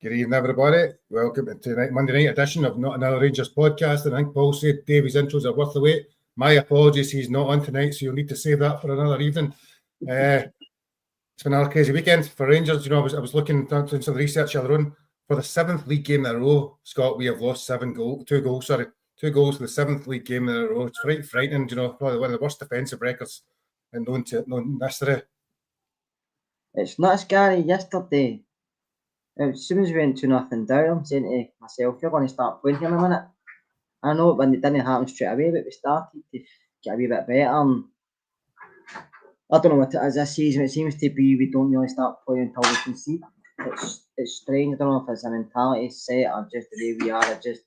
Good evening, everybody. Welcome to tonight's Monday night edition of Not Another Rangers podcast. And I think Paul said Davy's intros are worth the wait. My apologies, he's not on tonight, so you'll need to save that for another evening. It's been another crazy weekend for Rangers. You know, I was looking into some research earlier on. For the 7th league game in a row, Scott, we have lost 2 goals for the 7th league game in a row. It's very frightening, you know, probably one of the worst defensive records in known history. It's nuts, Gary. Yesterday, as soon as we went 2-0 down, I'm saying to myself, you're going to start playing here in a minute. I know when it didn't happen straight away, but we started to get a wee bit better. I don't know what it is this season. It seems to be we don't really start playing until we concede. It's strange. I don't know if it's a mentality set or just the way we are, or just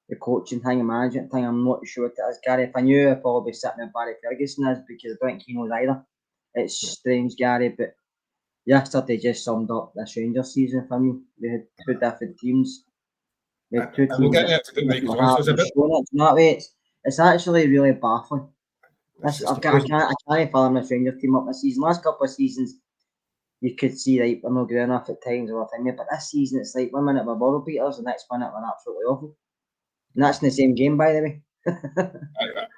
the coaching thing and management thing. I'm not sure what it is, Gary. If I knew, I'd probably be sitting with Barry Ferguson is, because I don't think he knows either. It's strange, Gary, but yesterday just summed up this Rangers season for me. We had 2 different teams. We had 2 teams. It's actually really baffling. I can't follow this Rangers team up this season. Last couple of seasons, you could see like we're not good enough at times or thing, but this season it's like 1 minute we're world beaters, the next minute we're absolutely awful. And that's in the same game, by the way.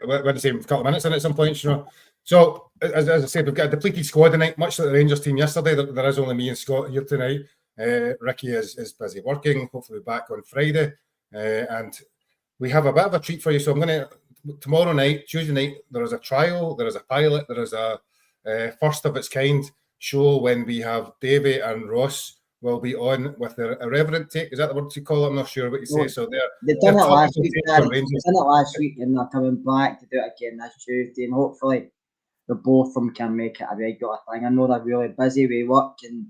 We're the same couple of minutes in at some point, you know. So, as I said, we've got a depleted squad tonight, much like the Rangers team yesterday. There is only me and Scott here tonight. Ricky is busy working. Hopefully back on Friday. And we have a bit of a treat for you. So I'm going to, tomorrow night, Tuesday night, there is a trial, there is a pilot, there is a first of its kind show when we have Davey and Ross will be on with their irreverent take. Is that the word you call it? I'm not sure what you say. So they've done it last week. They've done it last week, and they're coming back to do it again this Tuesday. And hopefully, the both of them can make it a regular thing. I know they're really busy with work and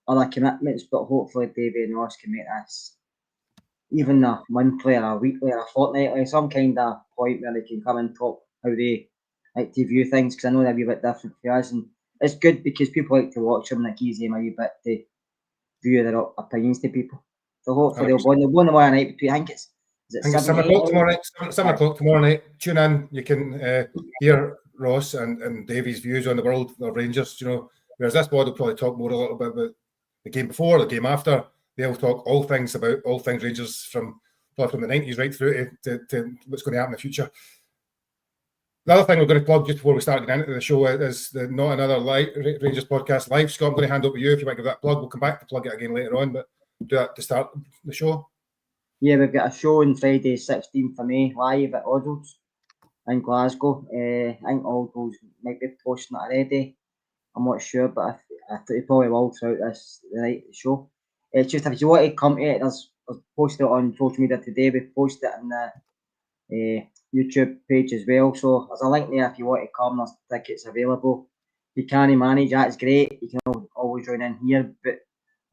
other commitments, but hopefully, Davey and Ross can make this even a monthly or a weekly or a fortnightly, some kind of point where they can come and talk how they like to view things, because I know they're a wee bit different for us, and it's good because people like to watch them and it gives them a wee bit to view their opinions to people. So hopefully they'll win tomorrow night between, I think it's 7 o'clock tomorrow night. 7 o'clock tomorrow night. Tune in. You can hear Ross and Davey's views on the world of Rangers, you know, whereas this board will probably talk more a little bit about the game before, the game after. They'll talk all things Rangers from the 90s right through to what's going to happen in the future. The other thing we're going to plug just before we start getting into the show is the Not Another Rangers podcast live. Scott, I'm going to hand over to you if you might give that plug. We'll come back to plug it again later on, but do that to start the show. Yeah, we've got a show on Friday, 16th of May, live at Oswald's in Glasgow. I think Oswald's might be posting it already. I'm not sure, but I think they probably will throughout the night the show. It's just if you want to come to it, there's posted it on social media today. We posted it in the YouTube page as well. So there's a link there if you want to come. There's tickets available. If you can't manage, that's great. You can always join in here. But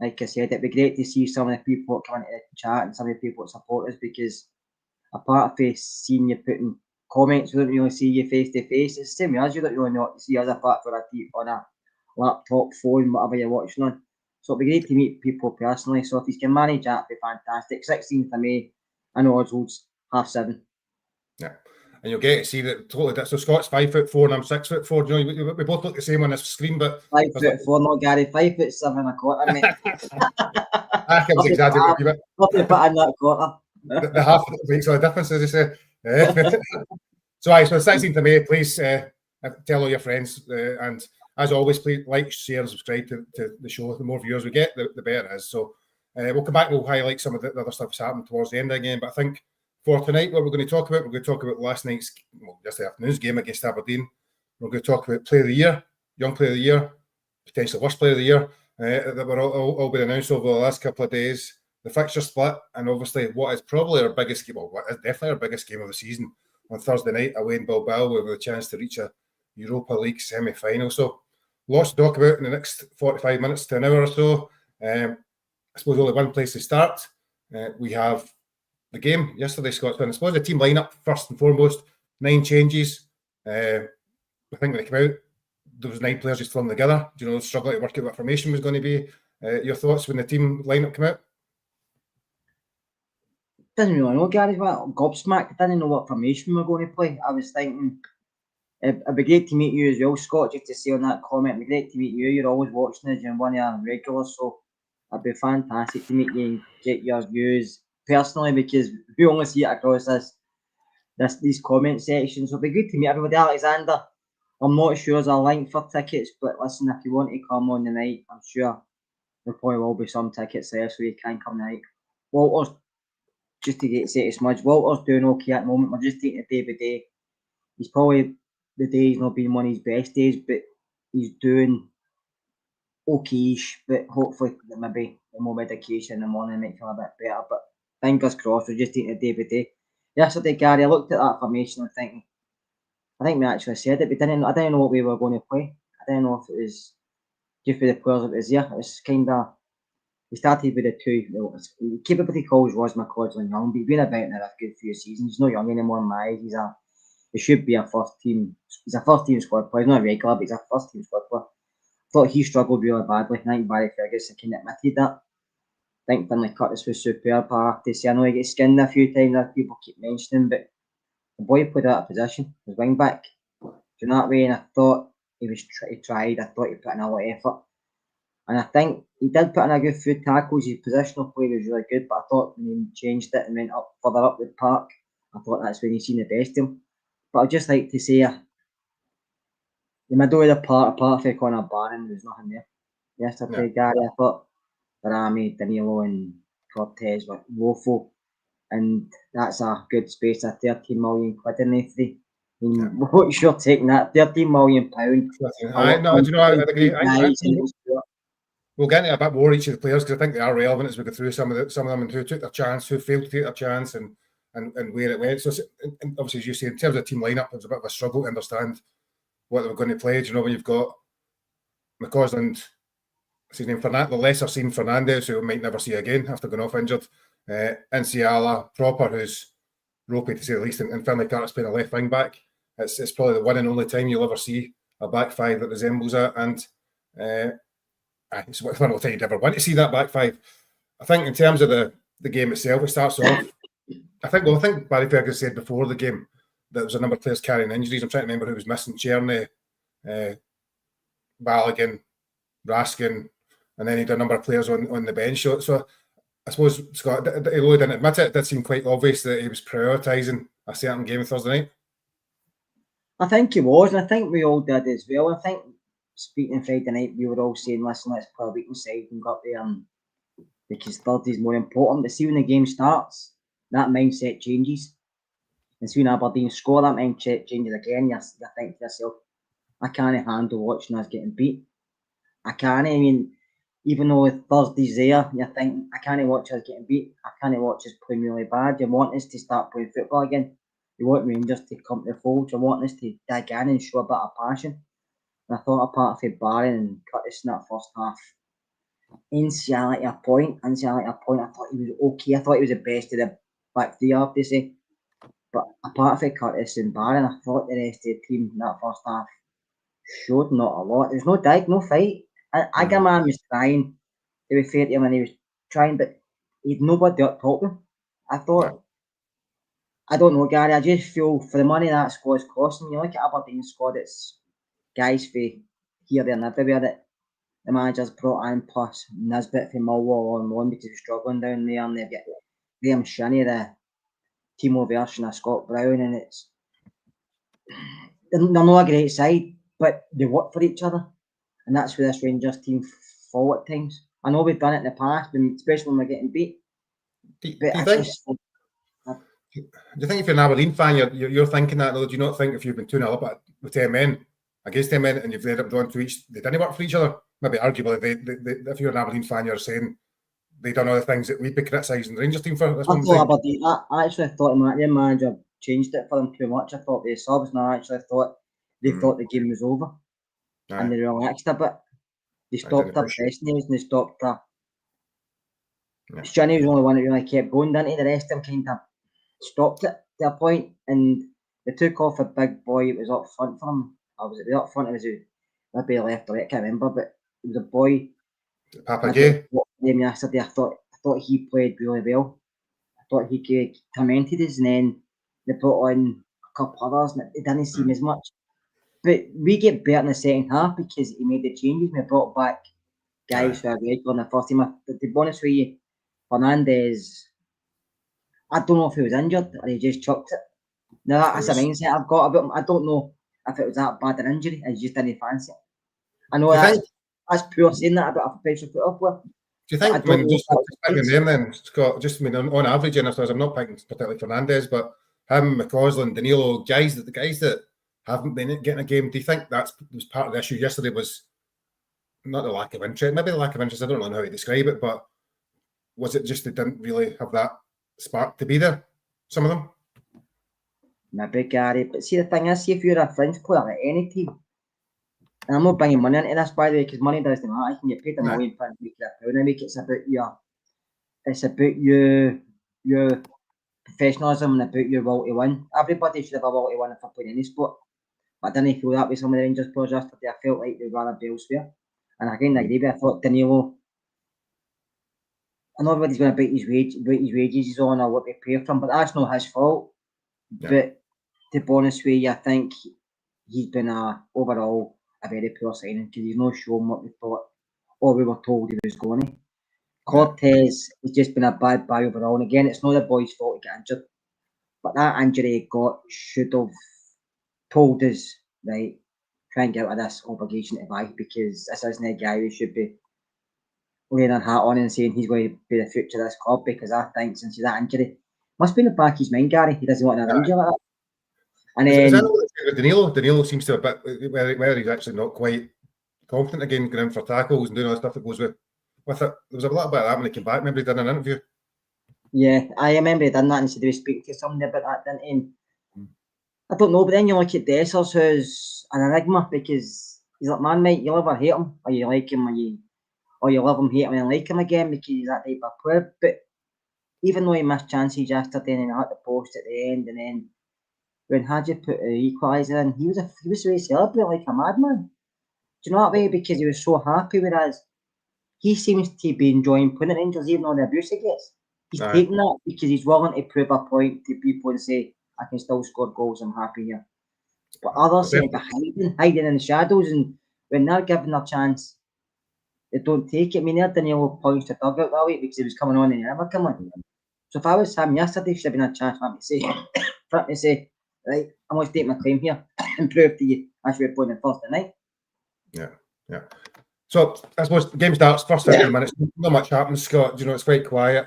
like I said, it'd be great to see some of the people that come into the chat and some of the people that support us, because apart from seeing you putting comments, we don't really see you face to face. It's the same as you don't really know to see us apart from on a laptop, phone, whatever you're watching on. So it'd be great to meet people personally. So if you can manage that, it'd be fantastic. 16th of May in Oswald's, 7:30. Yeah. And you'll get to see that totally different. So Scott's 5'4" and I'm 6'4". You know, we both look the same on this screen, but 5'4", not Gary. 5'7.25", mate. I can exaggerate a wee bit. I'll be put in that quarter. The half makes all the difference, as you say. So 16th of May, please tell all your friends, and as always, please like, share, and subscribe to the show. The more viewers we get, the better it is. So we'll come back. We'll highlight some of the other stuff that's happened towards the end of the game. But I think for tonight, what we're going to talk about, last night's, yesterday afternoon's game against Aberdeen. We're going to talk about Player of the Year, Young Player of the Year, potentially Worst Player of the Year, that were all been announced over the last couple of days. The fixture split, and obviously what is probably our biggest game, what is definitely our biggest game of the season on Thursday night away in Bilbao, with a chance to reach a Europa League semi-final. So lots to talk about in the next 45 minutes to an hour or so. I suppose only one place to start. We have the game yesterday, Scott. I suppose the team lineup, first and foremost, 9 changes. I think when they came out, there was 9 players just thrown together, struggling to work out what formation was going to be. Your thoughts when the team lineup came out? Didn't really know, Gary. Gobsmacked. I didn't know what formation we were going to play. I was thinking it'd be great to meet you as well, Scott, just to see on that comment. It'd be great to meet you. You're always watching us. You're one of our regulars. So It'd be fantastic to meet you and get your views personally, because we only see it across these comment sections. So it'd be good to meet everybody. Alexander, I'm not sure there's a link for tickets, but listen, if you want to come on the night, I'm sure there probably will be some tickets there, so you can come tonight. Walter's, just to say to Smudge, Walter's doing okay at the moment. We're just taking it day by day. He's probably, the day's not been one of his best days, but he's doing okay-ish, but hopefully maybe more medication in the morning might feel a bit better. But fingers crossed, we're just taking it day by day. Yesterday, Gary, I looked at that formation and thinking, I think we actually said it, but I didn't know what we were going to play. I didn't know if it was just for the players that was there. It's kind of, we started with the two. Capability calls was McCausland young, but he's been about now a good few seasons. He's not young anymore in my eyes. He should be a first team. He's a first team squad player. He's not a regular, but he's a first team squad player. I thought he struggled really badly. I think Barry Ferguson kind of admitted that. I think Finlay Curtis was superb. I have to say, I know he gets skinned a few times that people keep mentioning, but the boy played out of position. His wing back. Do you know that way? And I thought he tried. I thought he put in a lot of effort. And I think he did put in a good few tackles. His positional play was really good, but I thought when he changed it and went up further up the park, I thought that's when he seen the best of him. But I'd just like to say, the middle of the park, apart from Conor Barron, there was nothing there. Yesterday, Gary, I thought Barami, Danilo and Cortez were woeful. And that's a good space of 13 million quid in there. I mean, what's your take on that? £13 million. I agree. We'll get into a bit more each of the players because I think they are relevant as we go through some of them and who took their chance, who failed to take their chance, and where it went. So obviously, as you say, in terms of the team lineup, it was a bit of a struggle to understand what they were going to play. Do you know when you've got McCausland, his name the lesser seen Fernandez, who we might never see again after going off injured, Inciala, Proper, who's ropey to say the least, and Finlay Curtis playing a left wing back. It's probably the one and only time you'll ever see a back five that resembles it, and it's one of the times you'd ever want to see that back five. I think in terms of the game itself, it starts off. I think Barry Ferguson said before the game that there was a number of players carrying injuries. I'm trying to remember who was missing: Cherny, Balogun, Raskin, and then he had a number of players on the bench. So I suppose Scott, although he didn't admit it did seem quite obvious that he was prioritising a certain game Thursday night. I think he was, and I think we all did as well. I think, speaking of Friday night, we were all saying, listen, let's play a weekend side and go up there, because Thursday is more important. But see, when the game starts, that mindset changes. And see, when Aberdeen score, that mindset changes again. You think to yourself, I can't handle watching us getting beat. I can't. I mean, even though Thursday's there, you think, I can't watch us getting beat. I can't watch us playing really bad. You want us to start playing football again. You want Rangers to come to the fold. You want us to dig in and show a bit of passion. And I thought, apart from Barron and Curtis in that first half, Inciala at a point, I thought he was okay. I thought he was the best of the back three, I have to say. But apart from Curtis and Barron, I thought the rest of the team in that first half showed not a lot. There was no dig, no fight. Agerman was trying, to be fair to him, and he was trying, but he had nobody up top of him. I thought, I don't know, Gary, I just feel for the money that squad's costing, you look at Aberdeen's squad, it's guys for here, there and everywhere that the manager's brought in, plus Nisbet from Millwall on loan because he's struggling down there, and they've got Graham Shinnie, the Timo version of Scott Brown, and they're not a great side, but they work for each other, and that's where this Rangers team fall at times. I know we've done it in the past, especially when we're getting beat. Do you think if you're an Aberdeen fan, you're thinking that, though? Do you not think if you've been 2-0 up with 10 men, against 10 men, and you've ended up going to each, they didn't work for each other? Maybe arguably, they, if you're an Aberdeen fan, you're saying they done all the things that we'd be criticising the Rangers team for. I actually thought the manager changed it for them too much. I thought they subs, and I actually thought they thought the game was over, and they relaxed a bit. They stopped their pressing, and they stopped their. Shinnie was the only one that really kept going, didn't he? The rest of them kind of stopped it to a point, and they took off a big boy. It was up front for them. Or was it up front? It was maybe left or right, I can't remember, but it was a boy. Papagay. Yesterday, I thought he played really well. I thought he tormented us, and then they put on a couple others, and it didn't seem as much. But we get better in the second half because he made the changes. We brought back guys who are regular in the first team. To be honest with you, Fernandes, I don't know if he was injured or he just chucked it. Now that's a mindset I've got about him. I don't know if it was that bad an injury. I just didn't fancy it. I know that's poor saying that about a professional football player. Do you think when just picking them then, Scott, just on average, and I suppose I'm not picking particularly Fernandes, but him, McCausland, Danilo, the guys that haven't been getting a game, do you think that was part of the issue yesterday? Was not the lack of interest, maybe the lack of interest, I don't know how to describe it, but was it just they didn't really have that spark to be there, some of them? Maybe, Gary, but see the thing is, see if you're a fringe player at any team, and I'm not bringing money into this, by the way, because money doesn't matter. You can get paid £1 million to make it a pound a week. It's about your professionalism and about your will to win. Everybody should have a will to win if they're playing any sport. But I didn't feel that with some of the Rangers players yesterday. I felt like they'd rather be elsewhere. And I kind of agree with. I thought Danilo, I know everybody's going to beat his wages he's on or what they pay for him, but that's not his fault. Yeah. But to be honest with you, I think he's been overall a very poor signing because he's not shown what we thought or we were told he was going to. Cortez has just been a bad buy overall. And again, it's not the boy's fault to get injured. But that injury he got should have told us, right, try and get out of this obligation to buy, because this isn't a guy who should be laying a hat on and saying he's going to be the future of this club, because I think since that injury, must be in the back of his mind, Gary, he doesn't want an injury like that. And then Danilo seems to a bit where he's actually not quite confident again, going in for tackles and doing all the stuff that goes with it. There was a little bit of that when he came back. Maybe he did an interview. Yeah, I remember he done that and said he was speaking to somebody about that, didn't he? I don't know, but then you look at Dessers, who's an enigma, because he's like, man, mate, you'll ever hate him, or you like him, or you love him, hate him, and like him again, because he's that type of player. But even though he missed chances yesterday and he had the post at the end, and then when Hadji put the equalizer in, he was really celebrating like a madman. Do you know that way? Because he was so happy with us. He seems to be enjoying playing at Rangers, even though the abuse he gets. He's taking that because he's willing to prove a point to people and say, I can still score goals, I'm happy here. But others seem to be hiding in the shadows, and when they're given their chance, they don't take it. I mean, Danilo points to dugout that week because he was coming on and he never come on. So if I was him yesterday, should have been a chance for him to say, right, I'm going to take my claim here and prove to you I should be playing the first tonight. Yeah. So I suppose the game starts, first 15 minutes, not much happens, Scott. You know, it's quite quiet.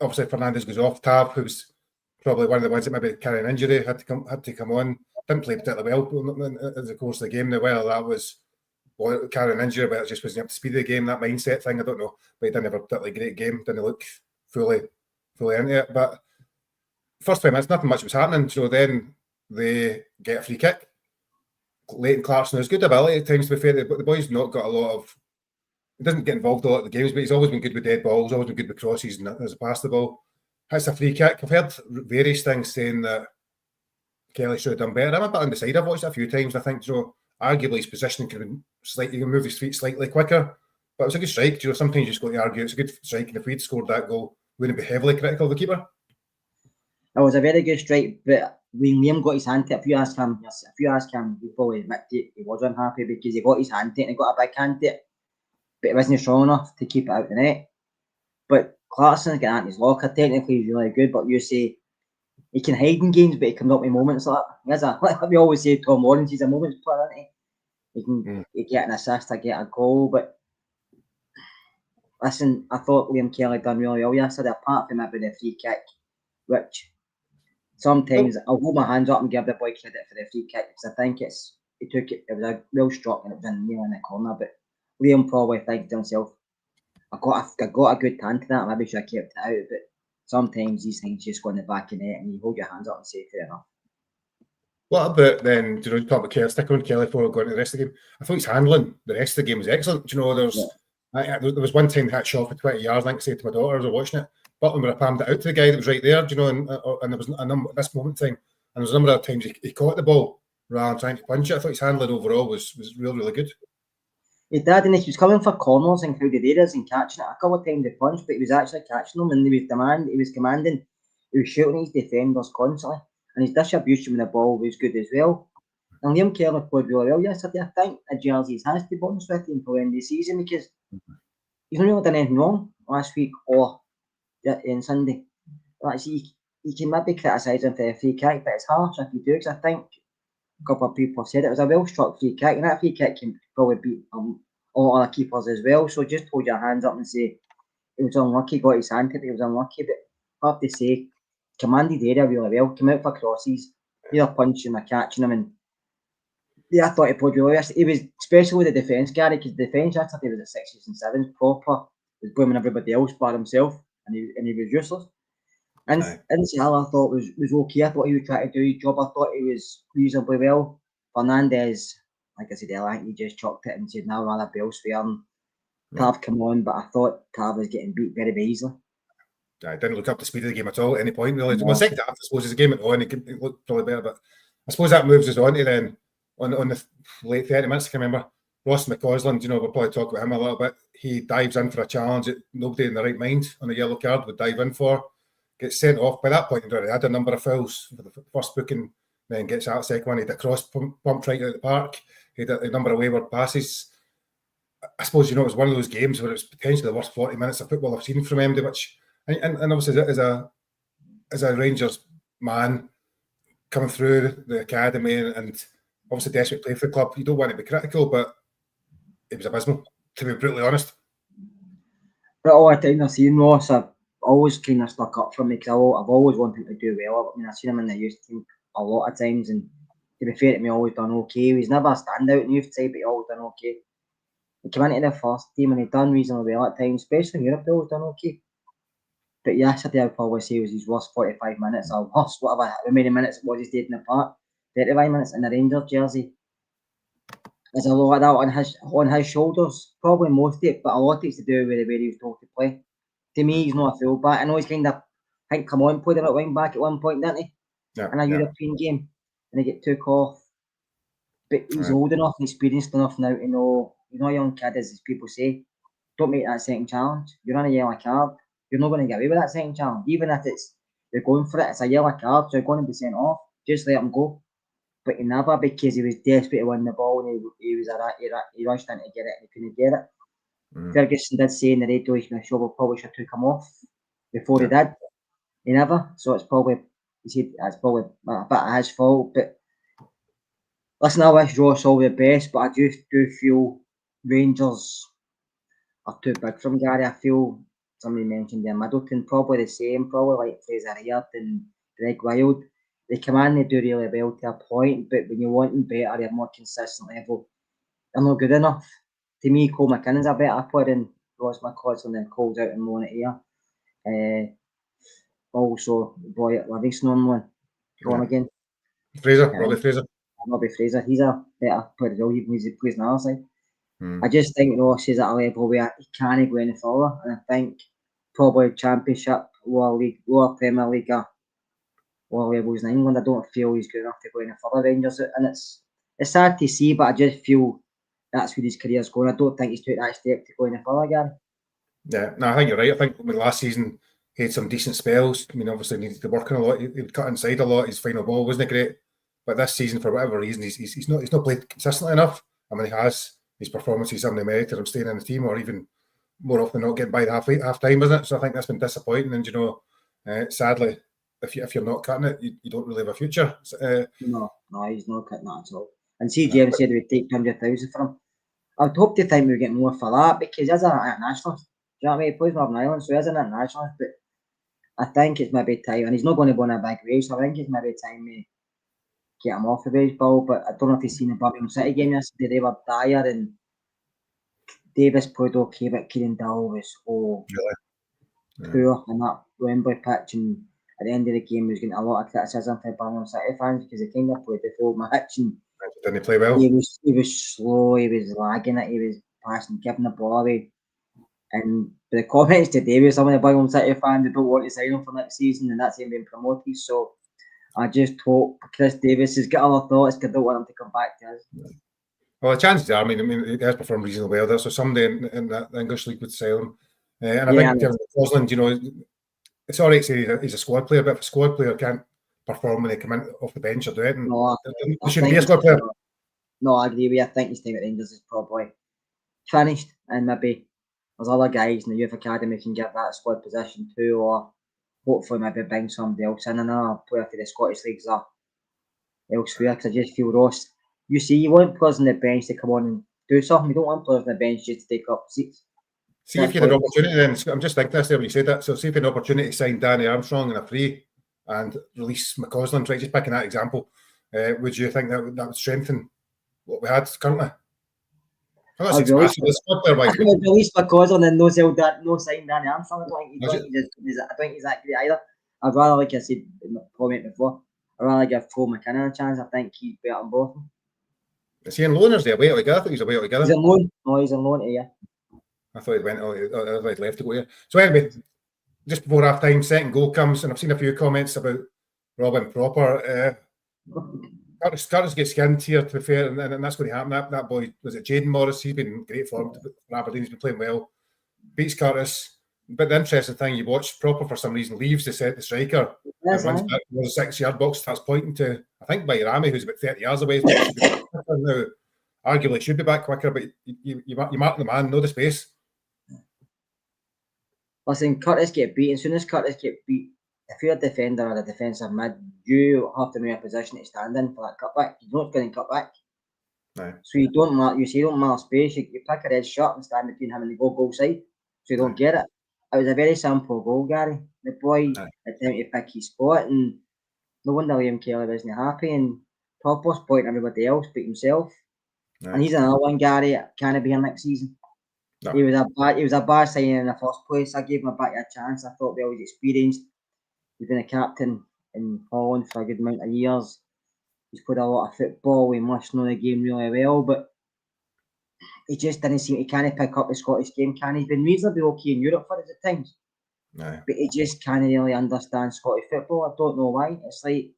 Obviously, Fernandes goes off. Tab, who's probably one of the ones that maybe carrying an injury, had to come on. Didn't play particularly well in the course of the game. Now, whether that was carrying an injury, but it just wasn't up to speed of the game, that mindset thing, I don't know. But he didn't have a particularly great game. Didn't look fully into it. But first 5 minutes, nothing much was happening. So then they get a free kick. Leighton Clarkson has good ability at times, to be fair, but the boy's not got a lot of. He doesn't get involved a lot in the games, but he's always been good with dead balls, always been good with crosses and as a pass the ball. Hits a free kick. I've heard various things saying that Kelly should have done better. I'm a bit undecided. I've watched it a few times. I think so. Arguably, his positioning could have been slightly, you can move his feet slightly quicker. But it was a good strike. You know, sometimes you just got to argue it's a good strike, and if we'd scored that goal, we wouldn't be heavily critical of the keeper. It was a very good strike, but when Liam got his hand to it, if you ask him, he probably admitted he was unhappy because he got his hand to it and he got a big hand to it, but he wasn't strong enough to keep it out the net. But Clarkson's getting at his locker. Technically, he's really good, but you say he can hide in games, but he comes up with moments like that. Like we always say, Tom Lawrence, he's a moments player, isn't he? He can get an assist or get a goal, but listen, I thought Liam Kelly done really well yesterday, apart from maybe the free kick, which sometimes I'll hold my hands up and give the boy credit for the free kick because I think it was a well struck and it was in near in the corner. But Liam probably thinks to himself, I got a good hand to that, maybe should have kept it out. But sometimes these things just go in the back of the net and you hold your hands up and say, fair enough. What about then, you talk about Kelly, stick on Kelly for going to the rest of the game. I thought his handling the rest of the game was excellent. You know, there was one time that shot for 20 yards, I think I said to my daughter as I was watching it, Butland would have palmed it out to the guy that was right there, you know, and there was a number at this moment in time, and there was a number of times he caught the ball rather than trying to punch it. I thought his handling overall was really, really good. He did, and he was coming for corners and crowded areas and catching it a couple of times to punch, but he was actually catching them and he was commanding, he was shooting his defenders constantly, and his distribution with the ball was good as well. And Liam Kelly played really well yesterday. I think the jerseys has to be honest with you until the end of the season because he's not really done anything wrong last week or in Sunday. Like, see, you can maybe criticise him for a free kick, but it's harsh if you do, because I think a couple of people said it was a well struck free kick, and that free kick can probably beat a lot of other keepers as well. So just hold your hands up and say he was unlucky, got his hand hit, he was unlucky. But I have to say, commanded the area really well, came out for crosses, either punching or catching him, and yeah, I thought he played really well. He was, especially with the defence, Gary, because the defence yesterday was at 6s and 7s, proper, he was blaming everybody else by himself, and he was useless. And Salah I thought was okay. I thought he was trying to do his job. I thought he was reasonably well. Fernandez, like I said earlier, I think he just chucked it and said, "Now rather Bellsfair." And Tav come on, but I thought Tav was getting beat very, very easily. I didn't look up the speed of the game at all at any point, really. Well, second half, I suppose, as the game went on, it looked probably better. But I suppose that moves us on to then, on the late 30 minutes, I can remember, Ross McCausland, we'll probably talk about him a little bit. He dives in for a challenge that nobody in the right mind on a yellow card would dive in for. Gets sent off. By that point, he'd already had a number of fouls for the first booking, then gets out the second one. He had a cross bumped right out of the park. He had a number of wayward passes. I suppose, it was one of those games where it's potentially the worst 40 minutes of football I've seen from MD, which, and obviously as a Rangers man coming through the academy and obviously desperate to play for the club, you don't want to be critical, but it was abysmal, to be brutally honest. But all the time I've seen Ross, I've always kind of stuck up for me because I've always wanted him to do well. I mean, I've seen him in the youth team a lot of times, and to be fair to me, always done okay. He's never a standout in youth side, but he always done okay. He came into the first team and he done reasonably well at times, especially in Europe. He always done okay. But yesterday, I'd probably say it was his worst 45 minutes or worst, whatever, how many minutes it was he stayed in the park. 35 minutes in the Rangers jersey. There's a lot of that on his shoulders, probably most of it, but a lot of it's to do with the way he was told to play. To me, he's not a full back. I know he's kind of, I think, come on, played him at wing back at one point, didn't he? Yeah, in a European game, and he get took off. But he's old enough and experienced enough now to know he's not a young kid, as people say. Don't make that second challenge. You're on a yellow card. You're not going to get away with that second challenge. Even if you're going for it, it's a yellow card, so you're going to be sent off. Just let him go. But he never, because he was desperate to win the ball and he rushed in to get it and he couldn't get it. Ferguson did say in the radio he's probably should have took him off before he did. He never. So it's probably, he said it's probably a bit of his fault. But listen, I wish Ross all the best, but I just do feel Rangers are too big for him, Gary. I feel somebody mentioned there, Middleton, probably the same, probably like Fraser Aird and Greg Wild. They come in, they do really well to a point, but when you want them better, they're more consistent level, they're not good enough. To me, Cole McKinnon's a better player than Ross McCausland and Cole's out and moan it here. Also, boy at Livingston on one. Go on again. Robbie Fraser. Robbie Fraser, he's a better player as well, even when he plays on the other side. I just think Ross is at a level where he can't go any further, and I think probably Championship, Lower League, Lower Premier League, lower levels in England, I don't feel he's good enough to go any further Rangers, and it's sad to see, but I just feel that's where his career's going. I don't think he's took that step to go any further again. Yeah, no, I think you're right. I think last season he had some decent spells. I mean, obviously needed to work on a lot. He would cut inside a lot. His final ball wasn't great, but this season, for whatever reason, he's not played consistently enough. I mean, he has. His performances haven't merited him staying in the team, or even more often not getting by the half time, isn't it? So I think that's been disappointing. And sadly, if you're not cutting it, you don't really have a future. No, he's not cutting that at all. And see, James said we'd take 100,000 for him. I'd hope to think we'd get more for that, because as an internationalist, do you know what I mean? He plays Northern Ireland, so as an internationalist, but I think it's maybe time, and he's not going to go on a big wage, so I think it's maybe time to get him off the wage bill. But I don't know if you've seen the Birmingham City game yesterday. They were dire, and Davis played okay, but Kieran Dowell was poor on that Wembley pitch, and at the end of the game, he was getting a lot of criticism from Birmingham City fans because he kind of played the full match and didn't play well. He was slow, he was lagging it, he was passing, giving the ball away. And the comments today with some of the Birmingham City fans, they don't want to sign him for next season, and that's him being promoted. So I just hope Chris Davis has got other thoughts, because I don't want him to come back to us. Well, the chances are, I mean, he has performed reasonably well there, so somebody in the English league would sell him. And I think in terms of Oswald, it's all right to say he's a squad player, but if a squad player can't perform when they come in off the bench or do it. No, They shouldn't be a squad player. No, I agree with you. I think his time at Rangers is probably finished, and maybe there's other guys in the youth academy can get that squad position too, or hopefully maybe bring somebody else in, another player for the Scottish leagues or elsewhere. Because I just feel Ross, you want players on the bench to come on and do something. You don't want players on the bench just to take up seats. See if you had an opportunity then, I'm just thinking this there when you said that, so see if you had an opportunity to sign Danny Armstrong in a free and release McCausland, right, just picking that example, would you think that would strengthen what we had currently? I'm not saying massive, the squad player wise. I would release McCausland and no sign Danny Armstrong. I think he's that great either. I'd rather, like I said in my comment before, I'd rather give Paul McKinnon a chance. I think he's better than both. Is he in loan or is he away altogether? I thought he was away altogether. He's on loan. No, he's on loan, yeah. I thought he went. He'd left to go here. So anyway, just before half time, second goal comes, and I've seen a few comments about Robin Proper. Curtis gets skinned here, to be fair, and that's going to happen. That boy, was it Jaden Morris? He's been in great form for Aberdeen. He's been playing well. Beats Curtis. But the interesting thing, you watch Proper for some reason leaves to set the striker. Yes, runs back to the 6-yard box, starts pointing to, I think, by Rami, who's about 30 yards away. Now, arguably should be back quicker, but you mark the man, know the space. Listen, Curtis get beat. As soon as Curtis get beat, if you're a defender or a defensive mid, you have to make a position to stand in for that cutback. You don't go and cut back. No. So you don't mark space. You pick a red shot and stand between him and the goal side, so you don't get it. It was a very simple goal, Gary. The boy had time to pick his spot, and no wonder Liam Kelly wasn't happy. And Proper's pointing everybody else but himself. No. And he's another one, Gary. Can't be here next season. No. He was a bad signing in the first place. I gave him a chance. I thought he was experienced. He's been a captain in Holland for a good amount of years. He's played a lot of football. He must know the game really well, but he just didn't seem he can't pick up the Scottish game. He's been reasonably okay in Europe for us at times. No. But he just can't really understand Scottish football. I don't know why. It's like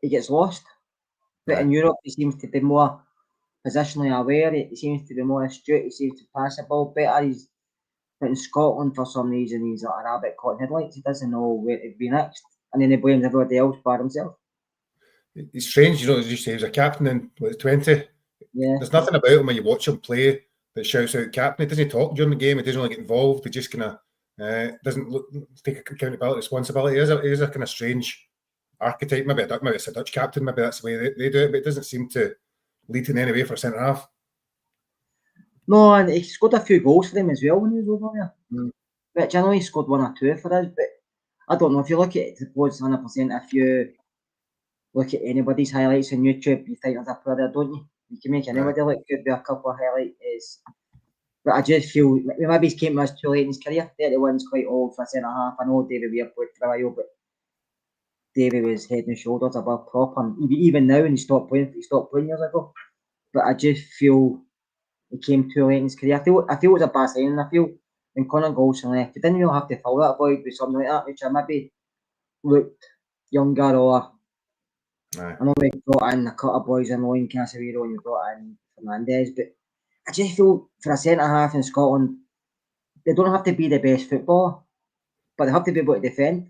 he gets lost. But in Europe, he seems to be more positionally aware. He seems to be more astute. He seems to pass the ball better. But in Scotland, for some reason, he's like a rabbit caught in headlights. He doesn't know where to be next. And then he blames everybody else by himself. It's strange, as you say, he was a captain in 20. Yeah. There's nothing about him when you watch him play that shouts out captain. He doesn't talk during the game. He doesn't really get involved. He just kind of doesn't take accountability, responsibility. He is a kind of strange archetype. Maybe it's a Dutch captain. Maybe that's the way they do it. But it doesn't seem to lead in any way for a centre half. No, and he scored a few goals for them as well when he was over there. But generally, he scored 1 or 2 for us. But I don't know if you look at it, suppose 100%. If you look at anybody's highlights on YouTube, you think there's a player there, don't you? You can make anybody look good with a couple of highlights. But I just feel maybe he's came to us too late in his career. 31's quite old for a centre half. I know David Weir played for a while, but David was head and shoulders above Proper. Even now, and he stopped playing years ago. But I just feel he came too late in his career. I feel it was a bad signing. I feel when Conor Golson left, he didn't really have to fill that void with something like that, which I maybe looked younger or. I know we brought in a couple of boys in Loin Casemiro and we brought in Fernandez, but I just feel for a centre half in Scotland, they don't have to be the best footballer, but they have to be able to defend.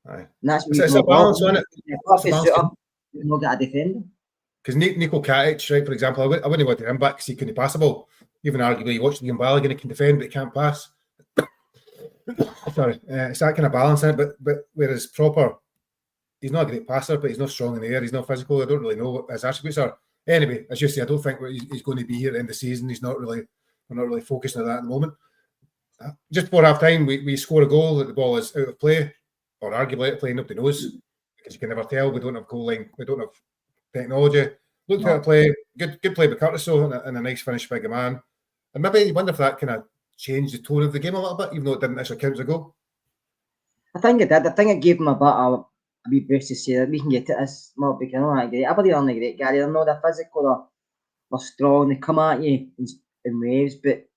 And that's what it's a balance on it. You don't get a defender. Because Nico Katic, right, for example, I wouldn't want him back because he couldn't pass the ball. Even arguably, you watch Liam Balogun, he can defend, but he can't pass. Sorry, it's that kind of balance in it. But whereas Proper, he's not a great passer, but he's not strong in the air. He's not physical. I don't really know what his attributes are. Anyway, as you say, I don't think he's going to be here at the end of the season. We're not really focusing on that at the moment. Just before half time, we score a goal that the ball is out of play, or arguably out of play. Nobody knows because you can never tell. We don't have goal line. We don't have technology. Looked at the play. Good play by Curtis, and a nice finish by Gaman. And maybe you wonder if that kind of changed the tone of the game a little bit, even though it didn't actually count as a goal. I think it did. I think it gave him a bit of a wee boost to say that we can get to this small beginning like great. Aberdeen aren't great, Gary. They're not physical, they're strong, they come at you in waves, but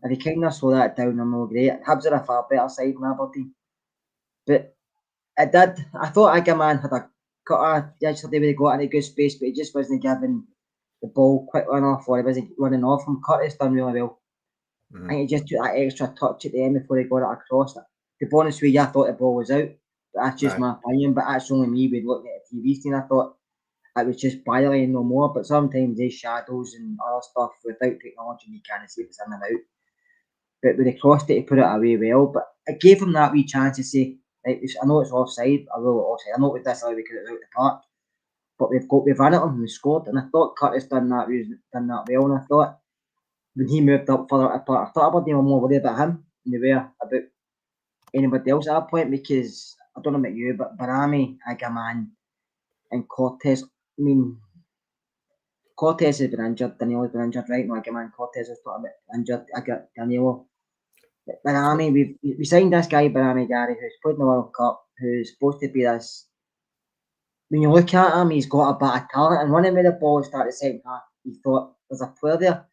if you kind of slow that down, they're not great. Hibs are a far better side than Aberdeen. But it did. I thought Agaman had a cutter yesterday where he got into good space, but he just wasn't giving the ball quickly enough, or he wasn't running off him. Curtis done really well. I think he just took that extra touch at the end before he got it across. To be honest with you, I thought the ball was out. That's just my opinion, but that's only me with looking at the TV screen. I thought it was just barely no more, but sometimes these shadows and other stuff without technology, you can't see if it's in and out. But with the crossed it, he put it away well. But it gave him that wee chance to say, right, I know it's offside, I will offside. I know with this, we could have out the park, but we've run at him and we scored. And I thought Curtis done that well. And I thought when he moved up further apart, I thought Aberdeen were more worried about him than they were about anybody else at that point, because I don't know about you, but Barami, Agaman, and Cortez. I mean, Cortez has been injured. Danilo's been injured, right? No, Agaman, Cortez is talking about injured. I got Danilo. Barami, we signed this guy, Barami Gary, who's played in the World Cup, who's supposed to be this. When you look at him, he's got a bit of talent, and running with the ball started the second half, you thought there's a player there.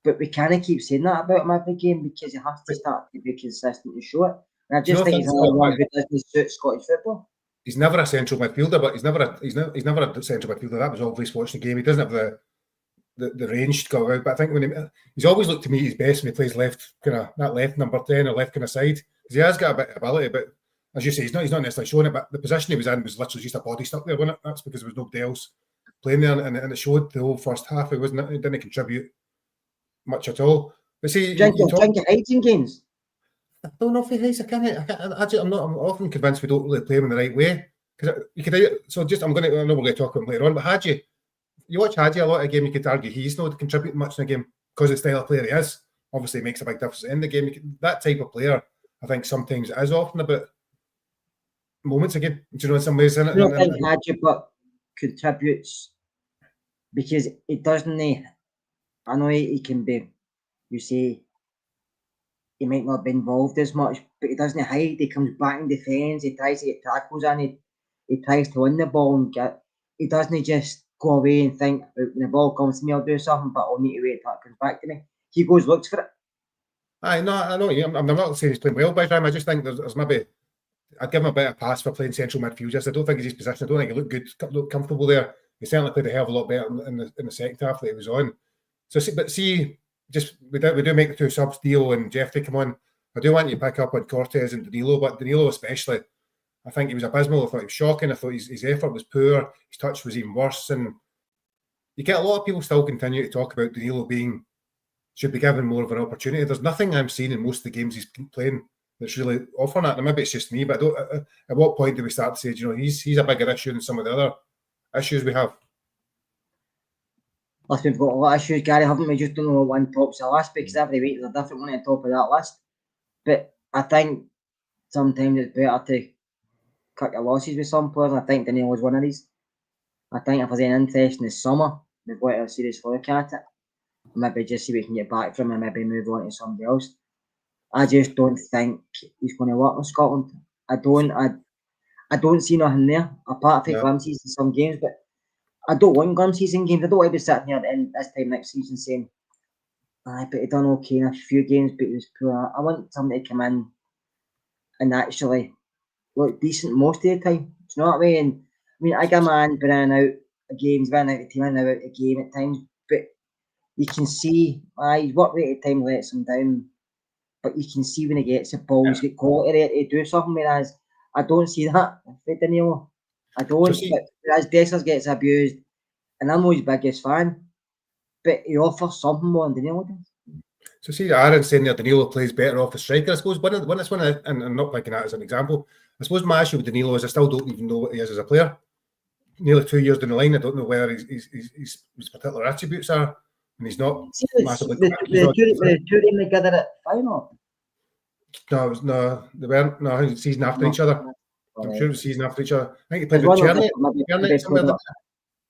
But we can't keep saying that about him every game, because he has to start to be consistent and show it. And I just think he's another one who doesn't suit Scottish football. He's never a central midfielder, but he's never a central midfielder. That was obvious watching the game. He doesn't have the range to go out. But I think when he's always looked to me his best when he plays left, kind of that left number 10 or left kind of side, because he has got a bit of ability. But as you say, he's not necessarily showing it. But the position he was in was literally just a body stuck there, wasn't it? That's because there was nobody else playing there, and it showed the whole first half. He didn't contribute much at all. But see, do you think he hides in games? I don't know if he hides. I'm often convinced we don't really play him in the right way. Because I'm know we're going to talk about him later on. But you watch Hadji a lot of game, you could argue he's not contributing much in the game because the style of player he is. Obviously, makes a big difference in the game. That type of player, I think sometimes it is often about moments a game. Do you know in some ways? I don't think Hadji but contributes because it doesn't. I know he can be. You say he might not be involved as much, but he doesn't hide. He comes back in defence. He tries to get tackles in. He tries to win the ball and get. He doesn't just go away and think when the ball comes to me, I'll do something, but I'll need to wait till it comes back to me. He goes, looks for it. I know. I'm not saying he's playing well by time. I just think there's maybe I'd give him a bit of pass for playing central midfield. I don't think it's his position. I don't think he looked good, looked comfortable there. He certainly played a hell of a lot better in the second half that he was on. So, we do make the two subs, Dio and Jeff, to come on. I do want you to pick up on Cortez and Danilo, but Danilo especially, I think he was abysmal. I thought he was shocking. I thought his effort was poor. His touch was even worse. And you get a lot of people still continue to talk about Danilo should be given more of an opportunity. There's nothing I'm seeing in most of the games he's playing that's really offering that. And maybe it's just me, but at what point do we start to say, he's a bigger issue than some of the other issues we have? Listen, we've got a lot of issues, Gary, haven't we? Just don't know what one tops the list, because every week there's a different one at the top of that list. But I think sometimes it's better to cut your losses with some players. I think Danilo was one of these. I think if there's any interest in the summer, we've got to have a serious look at it. Maybe just see if we can get back from him and maybe move on to somebody else. I just don't think he's going to work in Scotland. I don't see nothing there, apart from glimpses in some games, but I don't want glimpses in games. I don't want to be sitting here at the end this time next season saying, but he done okay in a few games, but he was poor. I want somebody to come in and actually look decent most of the time. Do you know what I mean? I get a man been in and out of games, been out of the team, in and out of the game at times, but you can see his work rate at times lets him down. But you can see when he gets the ball, he's got quality there to do something. Whereas I don't see that with Danilo. I don't. But whereas Dessers gets abused, and I'm not his biggest fan, but he offers something more than Danilo does. So see, Aaron's saying that Danilo plays better off the striker. I suppose and I'm not picking that as an example. I suppose my issue with Danilo is I still don't even know what he is as a player. Nearly 2 years down the line, I don't know where his particular attributes are, and he's not massively. The two of them together at final. No, they weren't. No, I think it's season after each other. I'm sure it was season after each other. I think he played with Cherny.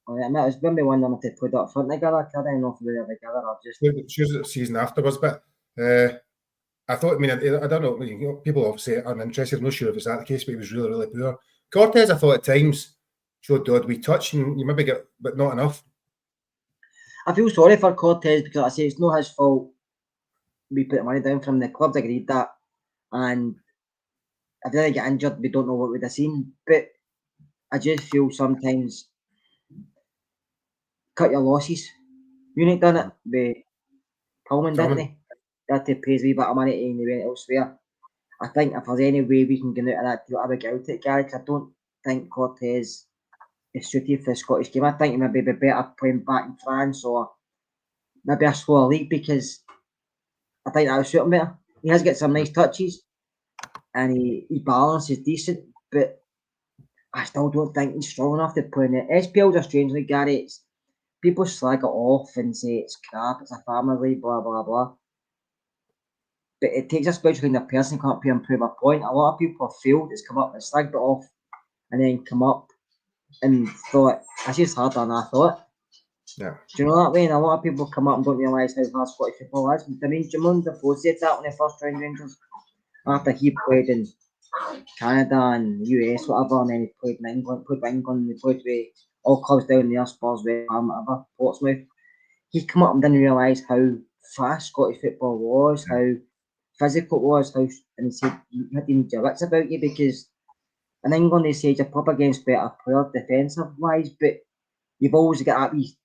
I was maybe wondering if they played up front together. I don't know if they were together or just. Sure, the season afterwards, but I thought. I don't know. People obviously are interested. I'm not sure if it's that the case, but he was really, really poor. Cortez, I thought at times showed the odd wee touch, and you maybe get, but not enough. I feel sorry for Cortez because I say it's not his fault. We put money down from the clubs, agreed that, and if they didn't get injured, we don't know what we'd have seen. But I just feel sometimes cut your losses. Munich done it with Pullman, didn't they? They had to pay a wee bit of money and they went elsewhere. I think if there's any way we can get out of that deal, I would get out of it, Gary, because I don't think Cortez is suited for the Scottish game. I think he maybe be better playing back in France or maybe a smaller league, because I think that would suit him better. He has got some nice touches and his balance is decent, but I still don't think he's strong enough to play in it. SPL's a strange league, Gary. People slag it off and say it's crap, it's a family, blah, blah, blah. But it takes a special kind of person to come up here and prove a point. A lot of people have failed, it's come up and slagged it off and then come up and thought, this is harder than I thought. Yeah. Do you know that way? And a lot of people come up and don't realise how hard Scottish football is. I mean, Jamon Defoe said that when he first joined Rangers, after he played in Canada and US, whatever, and then he played in England, and he played with all clubs down there, Spurs, West Ham, whatever, Portsmouth. He come up and didn't realise how fast Scottish football was, how physical it was, and he said you had to need your wits about you, because in England they said you're up against better players defensive wise, but you've always got to be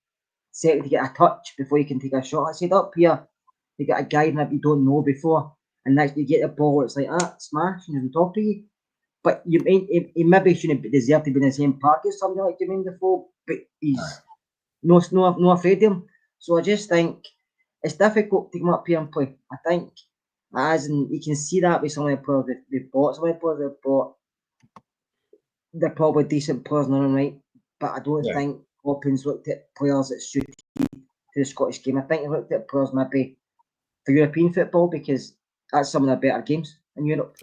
set to get a touch before you can take a shot. I said up here, you got a guy that you don't know before, and next you get the ball, it's like smash, and he's on top of you. But he maybe shouldn't deserve to be in the same park as somebody like Jermaine Defoe, but he's no afraid of him. So I just think it's difficult to come up here and play. I think, as in, you can see that with some of the players they've bought. Some of the players they've bought, they're probably decent players in their own right, but I don't think Hopkins looked at players that suited to the Scottish game. I think he looked at players maybe for European football, because that's some of the better games in Europe.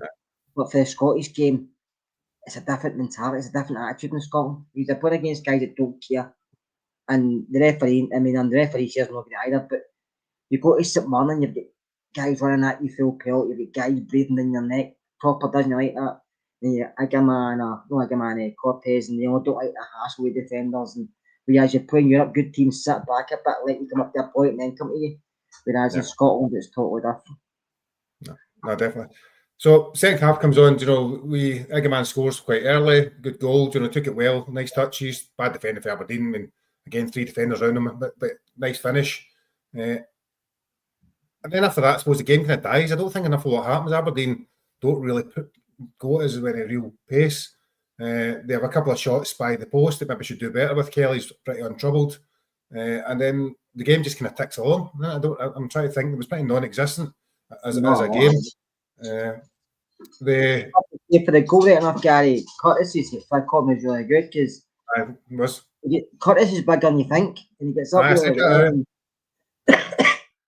But for the Scottish game, it's a different mentality, it's a different attitude in Scotland. You're playing against guys that don't care. And the referee, and the referee says not good either, but you go to St Mirren, you've got guys running at you full pelt, you've got guys breathing in your neck, proper doesn't like that. And you Cortez, and they all don't like the hassle with defenders. And whereas you're playing Europe, good teams sit back a bit, let you come up to a point and then come to you. Whereas in Scotland, it's totally different. No, definitely. So second half comes on, Egeman scores quite early, good goal, took it well, nice touches, bad defending for Aberdeen, and again 3 defenders around him, but nice finish. And then after that, I suppose the game kind of dies. I don't think enough of what happens. Aberdeen don't really go at us with any real pace. They have a couple of shots by the post that maybe should do better with. Kelly's pretty untroubled. And then the game just kind of ticks along. I'm trying to think, it was pretty non-existent as a game. For the goal right enough, Gary, Curtis's flick on was really good, because Curtis is bigger than you think, and he gets up there.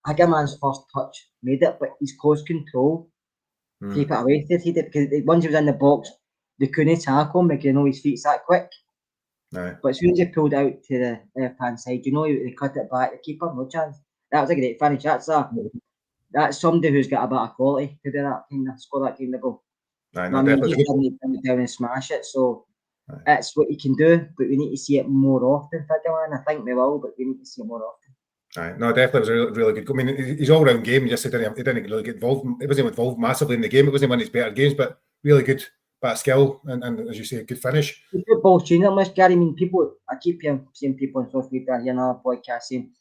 Hagerman's first touch made it, but his close control keep it away. Because once he was in the box, they couldn't tackle him because his feet's that quick. But as soon as he pulled out to the left-hand side, they cut it back. The keeper, no chance. That was a great finish. That's somebody who's got a bit of quality to do that kind of score that kind of goal. He didn't down and smash it. So it's what he can do, but we need to see it more often. I think we will, but we need to see it more often. No, definitely was a really, really good goal. I mean, his all-round game, he didn't really get involved. He wasn't involved massively in the game. It wasn't one of his better games, but really good bit of skill and as you say, good finish. The football's changing that much, Gary. I mean, I keep seeing people on social media here now, podcast saying,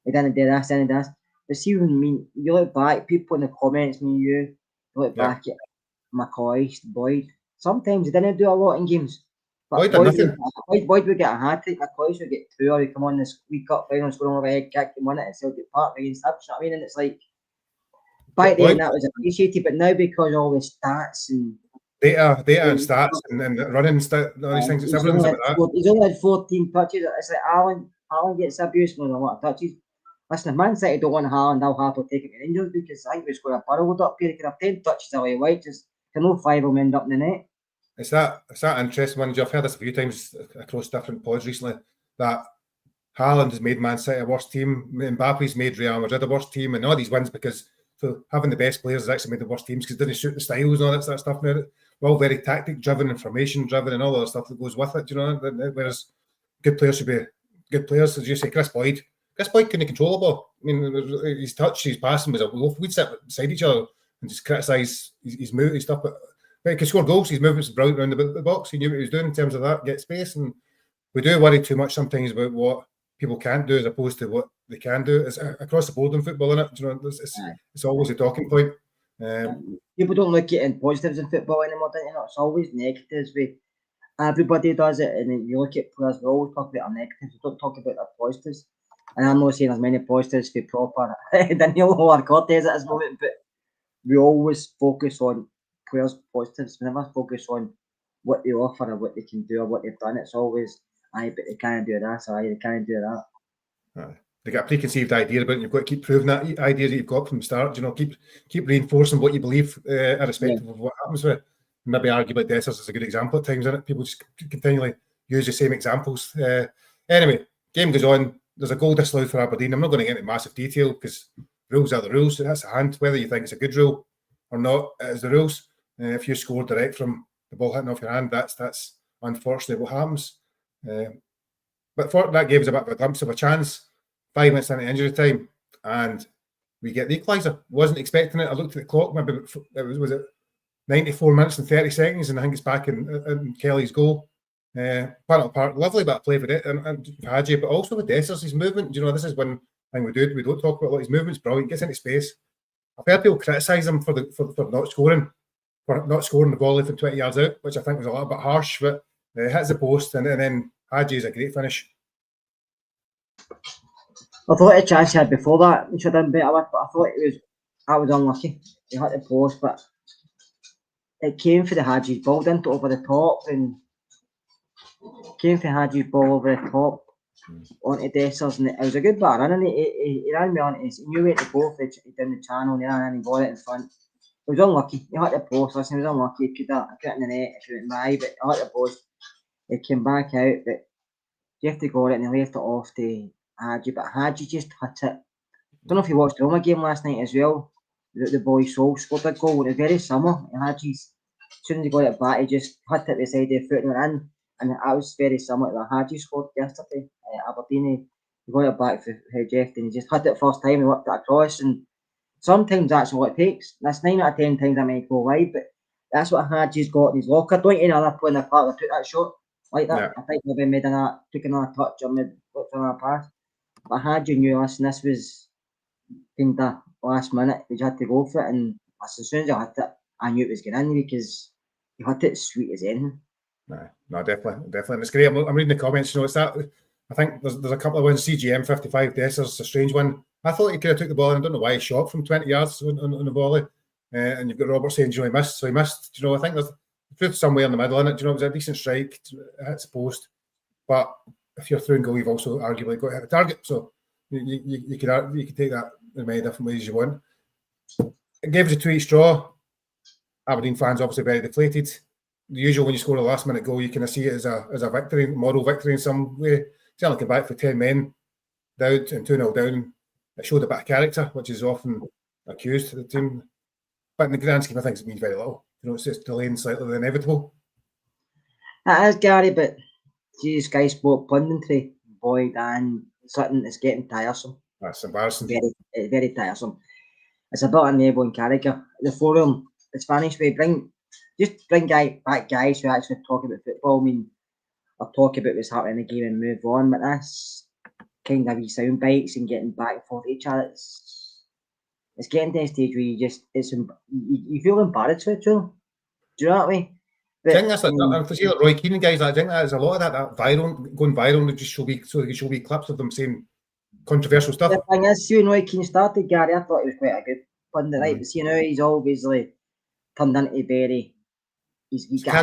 he didn't do this, didn't do this. But see, you look back, people in the comments, you look back at McCoy, Boyd. Sometimes he didn't do a lot in games. But Boyd would get a hat-trick, McCoy would get 2, or he'd come on this League Cup final, score an overhead kick and win it at Celtic Park against Hibs. You know what I mean? And it's like, back then that was appreciated, but now because all the stats and data and stats and running all these things, it's everything's like that. He's only had 14 touches. It's like Alan gets abused with a lot of touches. Listen, if Man City don't want Haaland, I'll happily take it in Rangers, because I think we've got a barrel up here. He could have 10 touches away white, just no 5 will end up in the net. It's that interesting one. I've heard this a few times across different pods recently, that Haaland has made Man City a worse team, Mbappe's made Real Madrid a worse team, and all these wins because having the best players has actually made the worst teams, because it doesn't suit the styles and all that sort of stuff now. We're all very tactic driven, information driven, and all the other stuff that goes with it, whereas good players should be good players. As you say, Chris Boyd couldn't control the ball. I mean, his touch, his passing was a wolf. We'd sit beside each other and just criticise his move, his stuff, but he can score goals. His movements are brilliant around the box. He knew what he was doing in terms of that, get space. And we do worry too much sometimes about what people can't do as opposed to what they can do. It's across the board in football, isn't it? It's always a talking point. People don't look at positives in football anymore, don't you know? It's always negatives. Everybody does it, and then you look at players, we always talk about our negatives, we don't talk about our positives. And I'm not saying there's many positives for proper Danilo or Cortez at this moment, but we always focus on players' positives. We never focus on what they offer or what they can do or what they've done. It's always, aye, but they can't do this, aye, they can't do that. They got a preconceived idea about it. You've got to keep proving that idea that you've got from the start. You know, keep reinforcing what you believe, irrespective of what happens with it. Maybe arguably Dessers is a good example at times, isn't it? People just continually use the same examples. Anyway, game goes on. There's a goal disallowed for Aberdeen. I'm not going to get into massive detail because rules are the rules. That's the hand. Whether you think it's a good rule or not, it is the rules. If you score direct from the ball hitting off your hand, that's unfortunately what happens. But that gave us a bit of a glimpse of a chance. 5 minutes into injury time, and we get the equalizer. Wasn't expecting it. I looked at the clock. Maybe it was 94 minutes and 30 seconds, and I think it's back in Kelly's goal. Panel Park, lovely bit of play with it, and Hadji, but also with Dessers, his movement. You know, this is one thing we don't talk about a lot. His movement's brilliant. Gets into space. I've heard people criticise him for not scoring the volley from 20 yards out, which I think was a little bit harsh. But hits the post, and then Hadji is a great finish. I thought the chance he had before that, he should have done better with, but I thought I was unlucky. He hit the post, but it came for the Hadji's ball, didn't it, over the top, and came for Hadji's ball over the top onto Dessers, and it was a good bar run, and he ran me on, he knew where to go down the channel, and he ran in and got it in front. He was unlucky. He hit the post, listen, he was unlucky. He could have got in the net, if he went by, but he hit the post. He came back out, but Jeffrey got it, and he left it off to Hadji, but Hadji just hit it. I don't know if you watched the Roma game last night as well. The boy Sol scored a goal, and it was very similar. Hadji's, as soon as he got it back, he just hit it beside the foot and went in. And that was very similar to what Hadji scored yesterday. Aberdeen, he got it back for Jeff, and he just hit it first time, he whipped it across. And sometimes that's all it takes. That's 9 out of 10 times I might go wide, but that's what Hadji's got in his locker. Don't any other player in the park that took that shot like that. Yeah. I think maybe took another touch or maybe looked for another pass. But Hadji knew, listen, this was kind of last minute, we had to go for it, and listen, as soon as I hit it, I knew it was going in because he hit it sweet as anything. No, definitely. And it's great. I'm reading the comments, you know, it's that, I think there's a couple of ones, CGM 55, Dessers, a strange one. I thought he could have took the ball, and I don't know why he shot from 20 yards on the volley. And you've got Robert saying, you know, he missed. So he missed, you know, I think there's truth somewhere in the middle in it. You know, it was a decent strike, hits the post. But if you're through and goal, you've also arguably got to hit the target. So you could take that in many different ways you want. It gave us a 2-each draw. Aberdeen fans obviously very deflated. The usual, when you score a last minute goal, you kind of see it as a victory, moral victory in some way. Certainly came back for 10 men down and 2-0 down. It showed a bit of character, which is often accused of the team. But in the grand scheme of things, it means very little. You know, it's just delaying slightly the inevitable. That is, Gary, but Jesus Christ, sport punditry, boy, and something that's getting tiresome. That's embarrassing. Very, very tiresome. It's a bit enabling character. The forum, the Spanish way, bring back guys who actually talk about football. I mean, or talk about what's happening in the game and move on. But that's kind of wee sound bites and getting back and forth each other. It's getting to a stage where you feel embarrassed for it, too. Do you know what I mean? I think that's like see like Roy Keane and guys. I think there's a lot of that going viral. Just show me clips of them saying controversial stuff. The thing is, see when Roy Keane started, Gary, I thought he was quite a good pundit, right? But see now he's obviously turned into very. He's got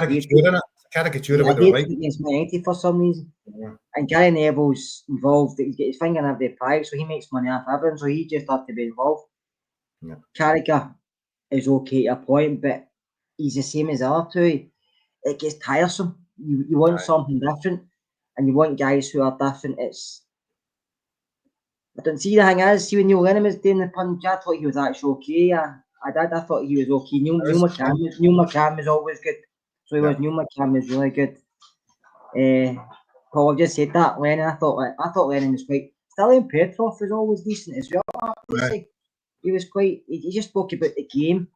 caricature about the right against Man United for some reason. Yeah. And Gary Neville's involved. He's got his finger in every pie, so he makes money off everyone. So he just had to be involved. Yeah. Carragher is okay to a point, but he's the same as the other two. It gets tiresome. You want something different, and you want guys who are different. I don't see the thing is, see when Neil Lennon was doing the punch, I thought he was actually okay. I thought he was okay. Neil McCann was always good. So Neil McCann was really good. Paul just said that Lennon. I thought Lennon was quite. Stelian Petrov was always decent as well. He was quite. He just spoke about the game.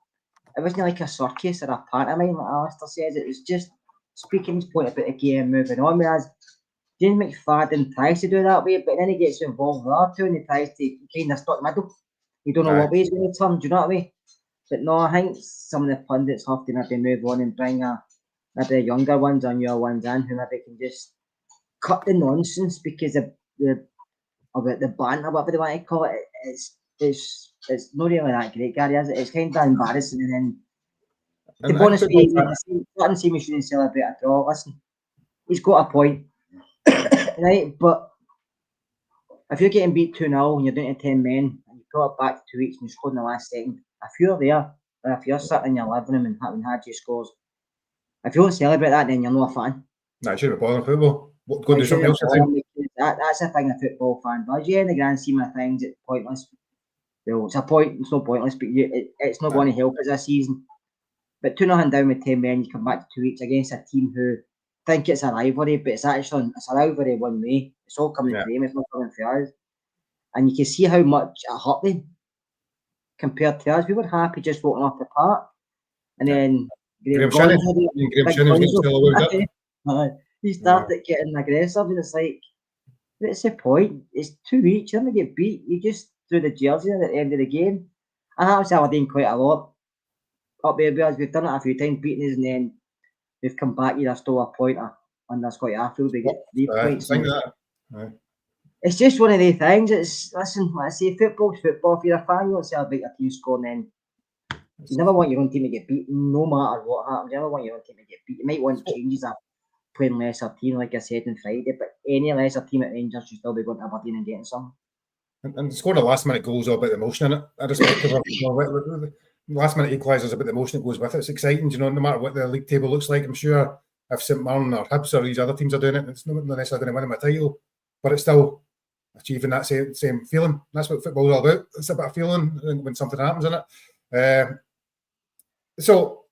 It wasn't like a circus or a pantomime, like Alistair says. It was just speaking his point about the game, moving on. Whereas James McFadden tries to do that way, but then he gets involved with that too, and he tries to kind of stuck in the middle. You don't know what way he's going to turn. Do you know what I mean? But no, I think some of the pundits have to maybe move on and bring maybe the younger ones or newer ones in who maybe can just cut the nonsense, because about the banter, whatever they want to call it, it's not really that great, Gary, is it? It's kind of embarrassing. And then, to be honest with you, certain team we shouldn't celebrate at all. Listen, he's got a point, right? But if you're getting beat 2-0 and you're down to 10 men and you pull it back 2 weeks and you scored in the last second, if you're there, or if you're sitting in your living room and having had your scores, if you don't celebrate that, then you're not a fan. No, you shouldn't be bothering football. Go and do something else. That's the thing a football fan does. Yeah, in the grand scheme of things, it's pointless. Well, it's not pointless, but it's not going to help us this season. But 2-0 down with 10 men, you come back to 2 weeks against a team who think it's a rivalry, but it's a rivalry one way. It's all coming for them, it's not coming for us. And you can see how much it hurt them compared to us. We were happy just walking off the park. And then Graham Shannon's still away with it. He started getting aggressive, and it's like, what's the point? It's 2 weeks, you're going to get beat. You just threw the jersey in at the end of the game. And that was Aberdeen quite a lot. Up there, we've done it a few times, beating us, and then we've come back, either stole a pointer, and that's quite Arfield, we get 3 points. It's just one of the things. Listen, like I say, football's football. If you're a fan, you don't celebrate your team scoring, then you never want your own team to get beaten, no matter what happens. You never want your own team to get beat. You might want changes of playing lesser team, like I said on Friday, but any lesser team at Rangers should still be going to Aberdeen and getting some. And scoring a last-minute goal is all about the emotion in it. I respect it. Last-minute equaliser is about the emotion that goes with it. It's exciting, no matter what the league table looks like. I'm sure if St Mirren or Hibs or these other teams are doing it, it's not necessarily going to win them a title, but it's still achieving that same feeling. That's what football is all about. It's about a feeling when something happens in it. So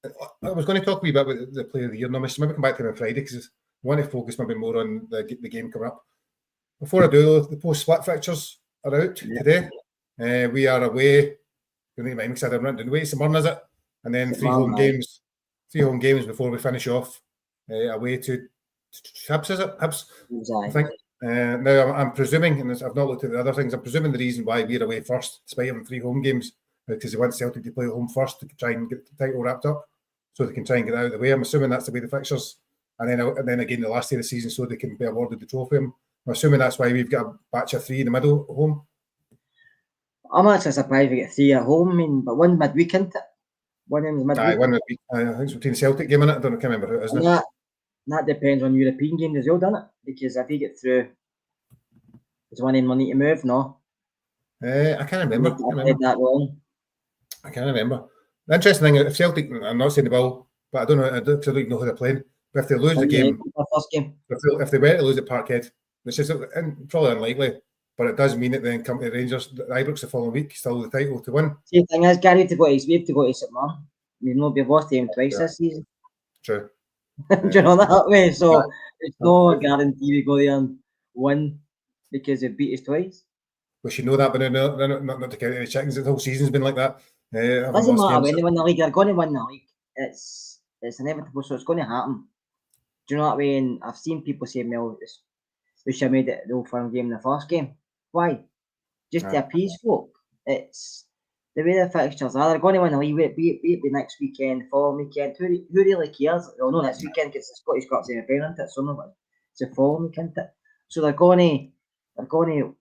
I was going to talk a wee bit about the player of the year. Now, maybe come back to him on Friday, because I want to focus maybe more on the game coming up. Before I do, though, the post-split fixtures are out today. We are away. You need to mind me because I didn't run away. St Mirren, is it? And then three home games before we finish off away to Hibs, is it? Hibs, I think. Now, I'm presuming, and I've not looked at the other things, I'm presuming the reason why we're away first, despite having 3 home games, because they want Celtic to play at home first to try and get the title wrapped up, so they can try and get out of the way. I'm assuming that's the way the fixtures, and then again the last day of the season, so they can be awarded the trophy. I'm assuming that's why we've got a batch of 3 in the middle at home. I'm actually surprised we get 3 at home, but one midweek, isn't it? One in the midweek. One midweek. I think it's between Celtic game in it. I can't remember who it is. That depends on European games as well, doesn't it? Because if you get through, is one in money to move? No. I can't remember. I can't remember. The interesting thing, if Celtic, I'm not saying the will, but I don't know. I don't know who they're playing. But if they lose the game, if they were to lose at Parkhead, which is probably unlikely, but it does mean that then come to Rangers, the Ibrox the following week, still the title to win. See, the thing is, Gary, we have to go to St Mirren. We've lost to him twice this season. True. Do you know that way? So it's no guarantee we go there and win because they beat us twice. We should know that, but not to count any chickens. The whole season's been like that. Doesn't matter when they win the league. They're going to win the league. It's inevitable, so it's going to happen. Do you know what I mean? I've seen people say, "Well, we should have made it the Old Firm game in the first game." Why? Just to appease folk. It's the way the fixtures are. They're going to win the league. Be it next weekend, following weekend. Who really cares? Well, no, next weekend because the Scottish Cup semi-final, isn't it? So no, it's the following weekend. So they're going to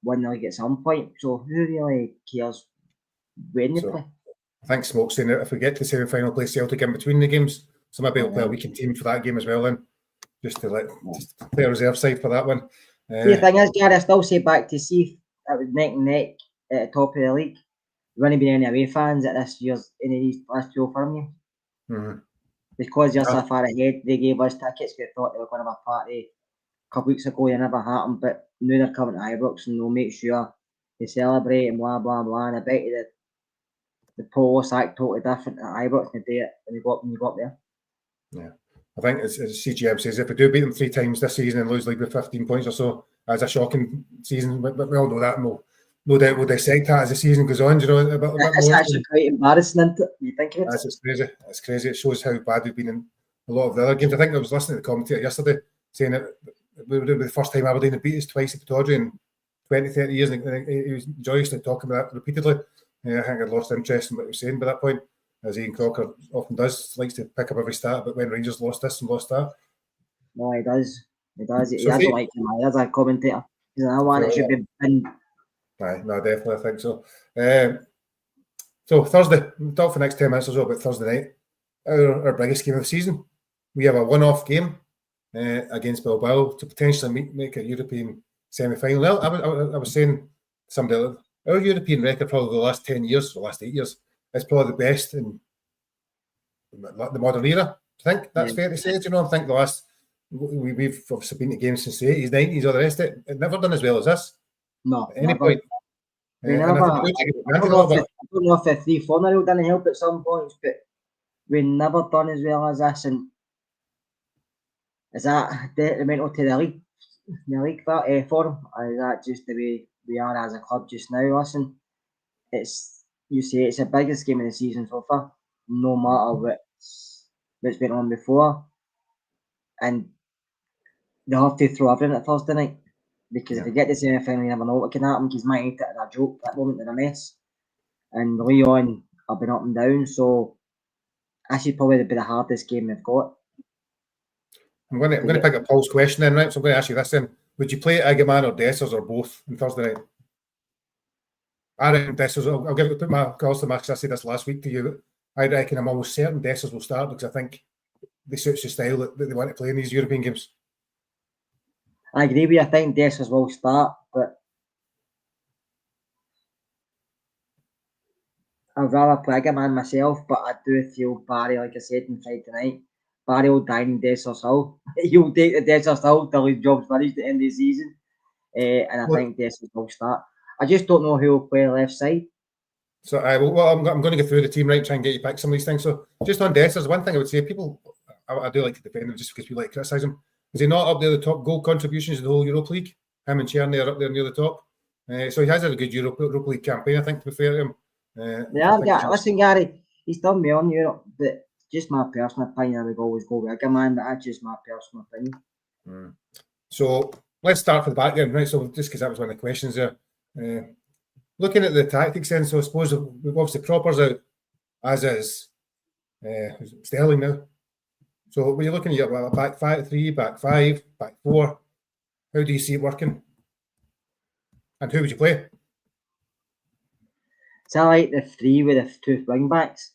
win the league at some point. So who really cares when they play? I think Smoke's saying that if we get to the semi-final, play Celtic in between the games, so maybe we'll play a weekend team for that game as well. Then just to play a reserve side for that one. The thing is, Gary, I still say back to see if it was neck and neck at the top of the league. There wouldn't be any away fans at this year's any of these last 2 Firm games. Mm-hmm. Because you're so far ahead, they gave us tickets. We thought they were going to have a party a couple weeks ago. It never happened, but now they're coming to Ibrox and they'll make sure they celebrate and blah blah blah. And I bet you that the post act totally different at Ibrox than they did when you got there. Yeah. I think as CGM says, if we do beat them 3 times this season and lose league with 15 points or so, that's a shocking season. But we all know that, and no doubt we'll dissect that as the season goes on. Do you know a bit it's more? Actually quite embarrassing, isn't it? You think of it? It's crazy. It's crazy. It shows how bad we've been in a lot of the other games. I think I was listening to the commentator yesterday saying that we were the first time Aberdeen had beat us twice at Punditry in 20, 30 years. And he was joyous to talking about that repeatedly. I think I'd lost interest in what he was saying by that point, as Ian Crocker often does, likes to pick up every stat about when Rangers lost this and lost that. No, he does. He does. He So doesn't like him as a commentator. He's another one that should be pinned. Aye, no, definitely, I think so. So Thursday, we'll talk for the next 10 minutes or so about Thursday night. Our biggest game of the season. We have a one-off game against Bilbao to potentially make a European semi-final. Now, I was saying to somebody, our European record probably the last 10 years, or last 8 years, is probably the best in the modern era. I think that's fair to say. I think the last, we've obviously been to games since the 80s, 90s, all the rest of it. It's never done as well as this. No. At any point. I don't know if the 3-4 didn't help at some points, but we never done as well as this. And is that detrimental to the league form? Or is that just the way we are as a club just now? Listen, it's the biggest game of the season so far, no matter what's been on before. And they have to throw everything at Thursday night. Because if you get the semi-final, you never know what can happen. Because Man United are a joke at that moment, they're a mess. And Leon have been up and down, so actually probably be the hardest game they've got. I'm going to pick up Paul's question then, right? So I'm going to ask you this then. Would you play Egeman or Dessers or both on Thursday night? I reckon Dessers, I'll put my calls to Max, I said this last week to you, but I reckon I'm almost certain Dessers will start because I think they suits the style that they want to play in these European games. I agree with you. I think Dessers will start, but I'd rather play Egeman myself, but I do feel Barry, like I said on Friday night, Barry will dine in Dessers Hill. He'll take the Dessers Hill till his job's finished at the end of the season. And I think Dessers will start. I just don't know who will play left side. So I'm going to go through the team, right, try and get you back some of these things. So just on Dessers, one thing I would say, people, I do like to defend him just because we like to criticise him. Is he not up there the top goal contributions in the whole Europa League? Him and Tierney are up there near the top. So he has had a good Europa League campaign, I think, to be fair to him. Listen, Gary, he's done me on Europe, but just my personal opinion, I would always go with Egeman, but that's just my personal opinion. So let's start from the back end, right? So just because that was one of the questions there. Looking at the tactics then, so I suppose we've obviously Cropper's out, as is Sterling now. So when you're looking at your back 5-3, back 5, back 4, how do you see it working? And who would you play? So I like the 3 with the 2 wing backs.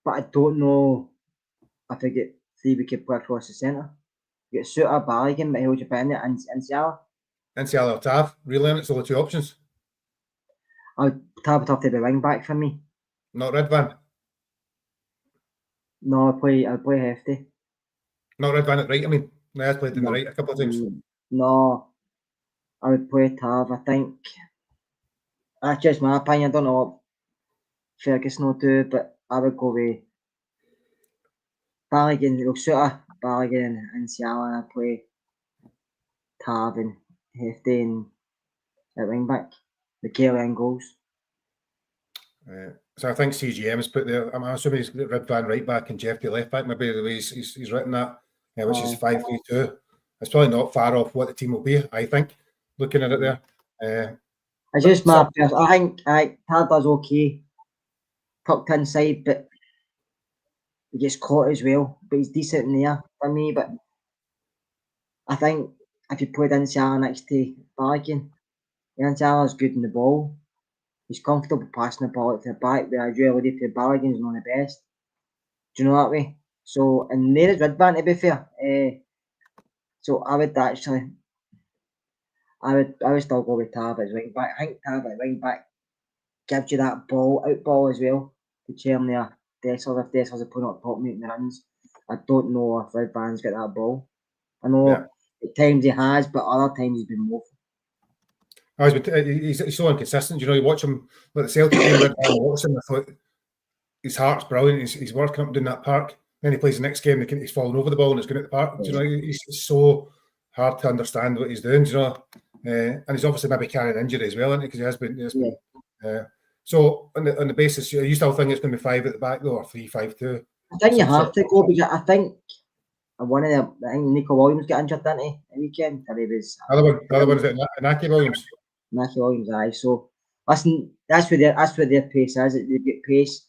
But I don't know if I get 3 we could play across the centre. You get Suter, Balogun, but who would you put in it? And Ciala? Ciala or Tav, really, and it's all the 2 options. Tav would have to be wing back for me. Not Redvan? No, I'd play Hefty. Not Redvan at right, I mean. He has played in the right a couple of times. No, I would play Tav, I think. That's just my opinion. I don't know what Ferguson will do, but I would go with Balogun, Suter, Balogun and Ciala, and I'd play Tav and Hefty and at wing back. The Kelly and goals. So I think CGM has put there. I'm assuming he's got Redvan right back and Jeffrey left back. Maybe the way he's written that, which is 5-3-2. It's probably not far off what the team will be. I think looking at it there. It's just my personal. I think Tad does okay, tucked inside, but he gets caught as well. But he's decent in there for me. But I think if you played Ciala next to Balogun, Ciala's good in the ball. He's comfortable passing the ball to the back, but I really feel Balogun's not the best. Do you know that way? So, and there is Redvan, to be fair. So I would actually, I would still go with Tav as wing back. I think Tav at wing back gives you that out ball as well to Tierney or Dessers if Dessers are putting up top making the runs. I don't know if Redvan's got that ball. I know at times he has, but other times he's been woeful. He's so inconsistent. You know, you watch him like the Celtic game, Redvan Watson. I thought his heart's brilliant. He's working up and doing that park. Then he plays the next game, he's falling over the ball and it's going at the park. You know, he's so hard to understand what he's doing. You know, and he's obviously maybe carrying injury as well, isn't he? Because he has been. So on the basis, you still think it's going to be 5 at the back though, or 3-5-2? I think you have to go because I think one of them. I think Nico Williams got injured, didn't he? The weekend. Other one is Inaki Williams. Inaki Williams, aye. So Listen, that's where their pace is. They get pace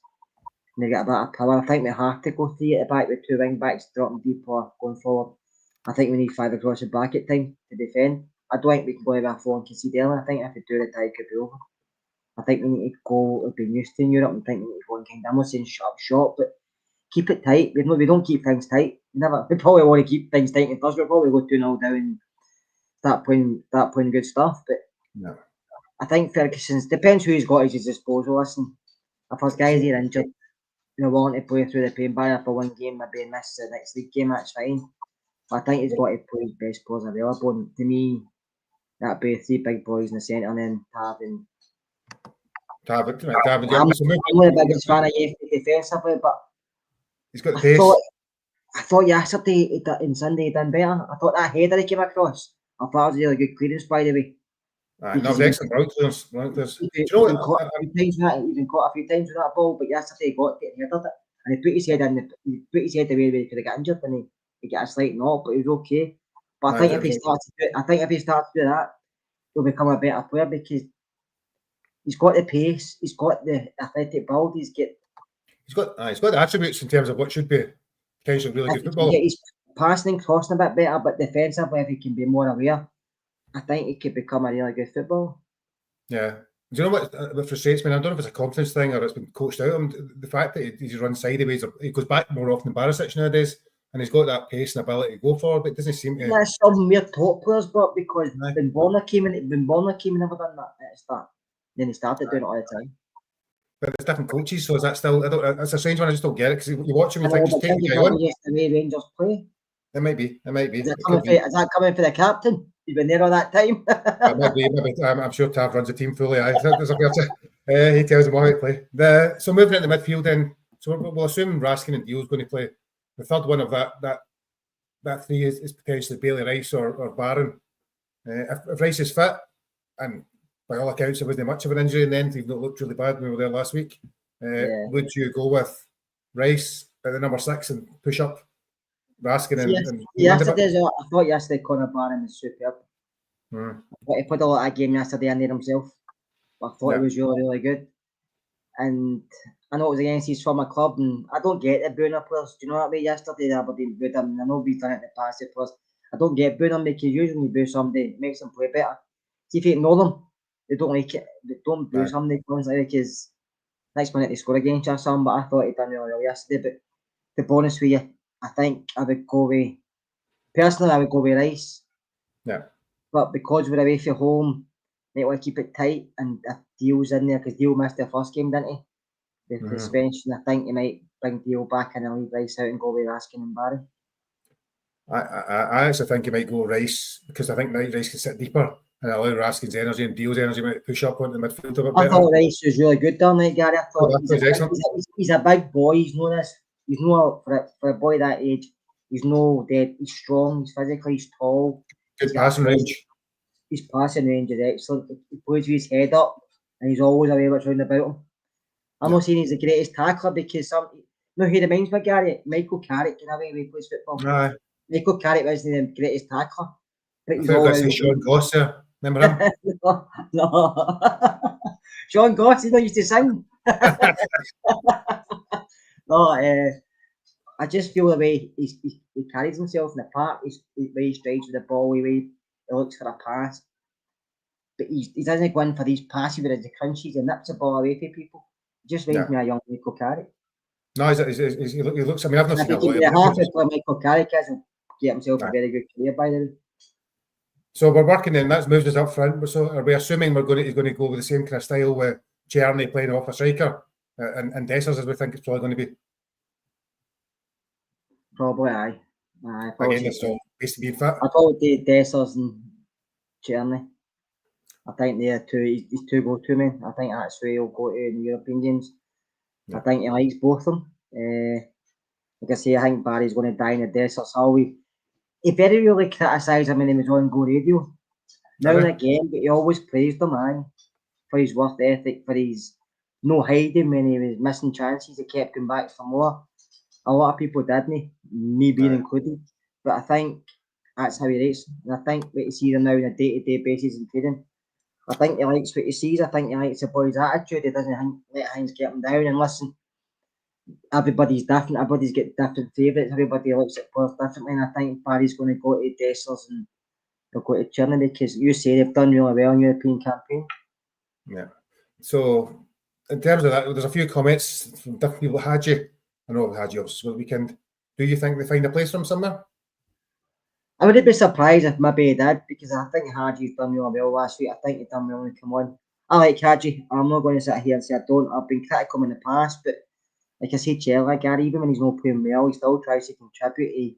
and they get a bit of power. I think we have to go 3 at the back with 2 wing backs dropping deep or going forward. I think we need 5 across the back at time to defend. I don't think we can go over 4 and concede early. I think if we do, the tie could be over. I think we need to go. We've been used to in Europe and think we need to go and kind of, I'm not saying shut up shop, but keep it tight. We don't keep things tight. We probably want to keep things tight in first. We'll probably go 2-0 down and start playing good stuff. But no. I think Ferguson's depends who he's got at his disposal. Listen, if his guys are injured, they're willing to play through the pain barrier for one game, maybe miss the next league game, that's fine. But I think he's got to play his best players available. And to me, that'd be 3 big boys in the centre and then Tav and Tav. I'm not the biggest fan of you defensively, but he's got the pace. I thought yesterday and Sunday he done better. I thought that header he came across. I thought it was a really good clearance, by the way. No, excellent ground clearance. He's been caught a few times with that ball, but yesterday he got it and headed it. And he put his head in. He put his head away where he could have got injured, and he got a slight knock, but he was okay. But I think if he starts to do that, he'll become a better player because he's got the pace, he's got the athletic build, he's got the attributes in terms of what should be potentially really good football. He's passing and crossing a bit better, but defensively, if he can be more aware, I think he could become a really good footballer. Yeah. Do you know what frustrates me? I don't know if it's a confidence thing or it's been coached out of him. The fact that he's run sideways, or he goes back more often than Barisic nowadays, and he's got that pace and ability to go forward, but it doesn't seem to. That's some weird top players, but because when Bonner came in, never done that at the start. Then he started doing it all the time. But it's different coaches, so is that still? It's a strange one. I just don't get it because you watch him and think he's taking the guy on. The way Rangers play. It might be. Is that coming for the captain? He's been there all that time. Maybe. I'm sure Tav runs the team fully. He tells them how to play. So moving into midfield, then. So we'll assume Raskin and Dio's going to play. The third one of that 3 is potentially Bailey Rice or Barron. If Rice is fit, and by all accounts there wasn't much of an injury in the end, he's not looked really bad when we were there last week. Would you go with Rice at the number 6 and push up Raskin I thought yesterday Conor Barron was superb. He put a lot of game yesterday in there himself. I thought he was really, really good. And I know it was against his former club, and I don't get the booing of players. Do you know what I mean? Yesterday, Aberdeen booed him. I know we've done it in the past with players. I don't get booing them because usually when you boo somebody, it makes them play better. See, if you ignore them, they don't like it. They don't boo somebody constantly because next minute they score against you or something. But I thought he done really well yesterday. But to be honest with you, I think I would go with Rice. Yeah. But because we're away from home, they want to keep it tight, and if Dio's in there, because Dio missed the first game, didn't he? The suspension, I think he might bring Dio back in and leave Rice out and go with Raskin and Barry. I actually think he might go Rice because I think Rice can sit deeper and allow Raskin's energy and Dio's energy to push up onto the midfield a bit better. I thought Rice was really good down there, Gary. I thought he's a big boy. He's known as for a boy that age. He's he's strong. He's physically. He's tall. Good passing range. His passing range is excellent. He plays with his head up, and he's always aware what's round about him. I'm not saying he's the greatest tackler because he reminds me, Gary, Michael Carrick in a way when he plays football. Michael Carrick wasn't the greatest tackler, but he's always Sean Goss there. Remember him? no. Sean Goss, he used to sing. No, I just feel the way he carries himself in the park, the way he strides with the ball, the way he looks for a pass. But he doesn't go in for these passes where the crunchies and nips the ball away from people. It just reminds me of a young Michael Carrick. No, he looks. I mean, I've not seen a lot of half as what Michael Carrick is and get himself a very good career by the way. So we're working then. That's moved us up front. So are we assuming he's going to go with the same kind of style with Czerny playing off a striker and Dessers, as we think it's probably going to be? Probably aye. Again, it's all based to be fit. I thought Dessers and Czerny. I think they're he's two go-to men. I think that's where he'll go to in the European games. Yeah. I think he likes both of them. Like I say, I think Barry's going to die in the Dessers Hall. He very rarely criticised him when he was on Go Radio. Now and again, but he always praised him, for his work ethic, for his no hiding when he was missing chances. He kept coming back for more. A lot of people didn't, me being included. But I think that's how he rates. And I think what you see them now on a day-to-day basis in training, I think he likes what he sees. I think he likes the boy's attitude. He doesn't let things get him down. And listen, everybody's different. Everybody's got different favourites. Everybody looks at players differently. And I think Barry's going to go to Dessers and they'll go to Cherney because you say they've done really well in European campaign. Yeah. So, in terms of that, there's a few comments from different people. Hadji, I know Hadji obviously the weekend. Do you think they find a place for him somewhere? I wouldn't be surprised if maybe he did because I think Hadji's done really well last week. I think he done well when he came on. I like Hadji. I'm not going to sit here and say I don't. I've been critical in the past, but like I said, Chelsea, Gary, even when he's not playing well, he still tries to contribute.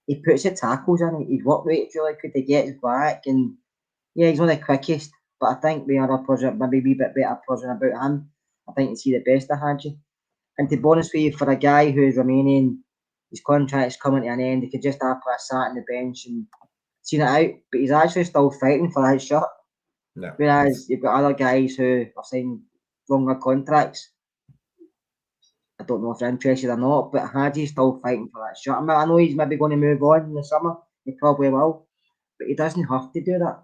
He puts the tackles in. His work rate really good to get his back, and yeah, he's not the quickest. But I think the other project, maybe a wee bit better project about him. I think you see the best of Hadji. And to be honest with you, for a guy who's remaining, his contract's coming to an end, he could just have sat on the bench and seen it out. But he's actually still fighting for his shot. No. Whereas you've got other guys who are signing longer contracts. I don't know if they're interested or not, but Hadji's still fighting for that shot. I know he's maybe going to move on in the summer. He probably will. But he doesn't have to do that.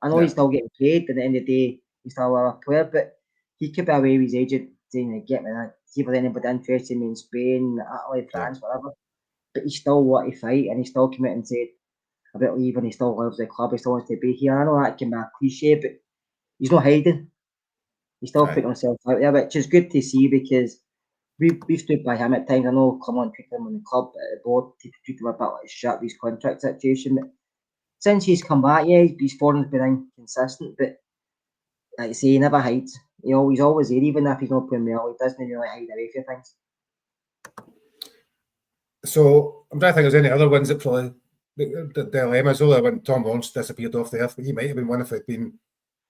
I know he's still getting paid, but at the end of the day, he's still a player. But he could be away with his agent saying, get me that. See if there's anybody interested in me in Spain, Italy, France, whatever. But he still want to fight and he still committed and said about leaving. He still loves the club. He still wants to be here. I know that can be a cliche, but he's not hiding. He's still putting himself out there, which is good to see because we've stood by him at times. I know Clement treated him on the club at the board to treat him a bit like shit with his contract situation. But since he's come back, yeah, his form's been inconsistent, but like I say, he never hides. He's always there, even if he's not playing well. He doesn't really hide away from things. So I'm trying to think if there's any other ones that probably the dilemmas. Although when Tom Lawrence disappeared off the earth, but he might have been one if it'd been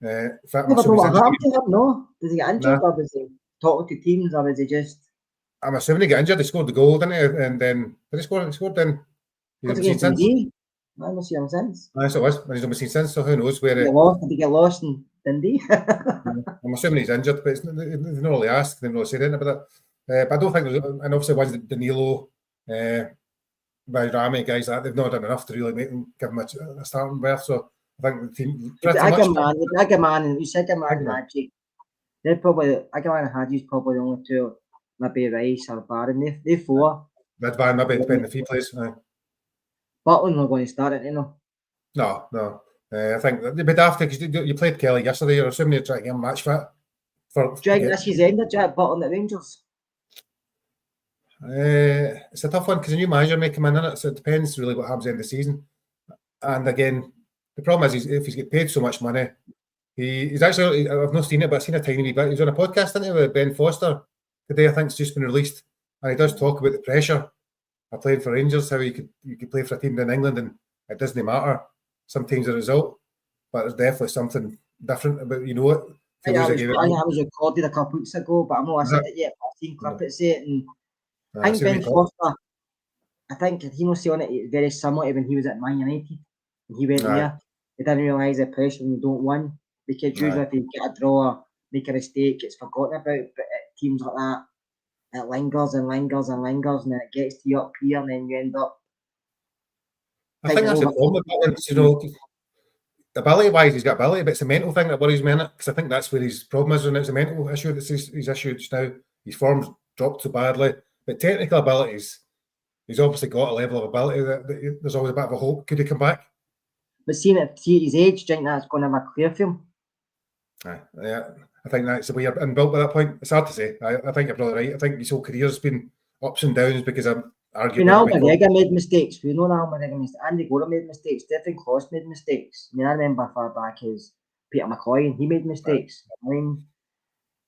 fit. Never know what happened to him, no? Does he get injured or was he talking to teams or was he just... I'm assuming he got injured. He scored the goal, didn't he? And then did he score? He scored then. What's against Dundee? I haven't seen him since. Yes, it was. And he's not seen since, so who knows where... Did he get lost in Dundee? I'm assuming he's injured, but they've not really asked. They've not really said anything about it. But I don't think there's... And obviously ones that Danilo, Rami, guys like they've not done enough to really make them give him a starting berth. So I think the team... Agaman and you said Agaman and Hadji. They're probably... Agaman and Hadji's probably the only two, maybe Rice or Barron. They four. Red Van maybe depending if he plays. Butler's not going to start it, you know. No. I think they'd be daft because you played Kelly yesterday. You're assuming you're trying to get him match fit. Do you think this is the end of Jack Butler at Rangers? It's a tough one because a new manager may come in it, so it depends really what happens at the end of the season. And again, the problem is if he's getting paid so much money, he's actually, I've not seen it, but I've seen a tiny wee bit. He was on a podcast, didn't he, with Ben Foster today, I think it's just been released. And he does talk about the pressure of playing for Rangers, how you could play for a team in England and it doesn't matter sometimes the result, but there's definitely something different about, it. I was recorded a couple weeks ago, but I'm not listened to it yet. I've seen clips of it, and I think Ben Foster, I think he must say on it very similar to when he was at Man United. When he went there, he didn't realise the pressure when you don't win, because usually if you get a draw or make a mistake, it's forgotten about. But at teams like that, it lingers and lingers and lingers, and then it gets to you up here, and then you end up. I think that's the problem with Butler, ability-wise, he's got ability, but it's a mental thing that worries me in it, because I think that's where his problem is, and it's a mental issue that's his issue just now. His form's dropped so badly, but technical abilities, he's obviously got a level of ability that there's always a bit of a hope. Could he come back? But seeing at his age, do you think that's going to have a clear for him? Yeah, I think that's the way you're inbuilt by that point. It's hard to say. I think you're probably right. I think his whole career's been ups and downs because I'm arguing. Almagega made mistakes. We know that Almagega made mistakes. Andy Gordon made mistakes. Stephen Kloss made mistakes. I remember far back as Peter McCoy, and he made mistakes. When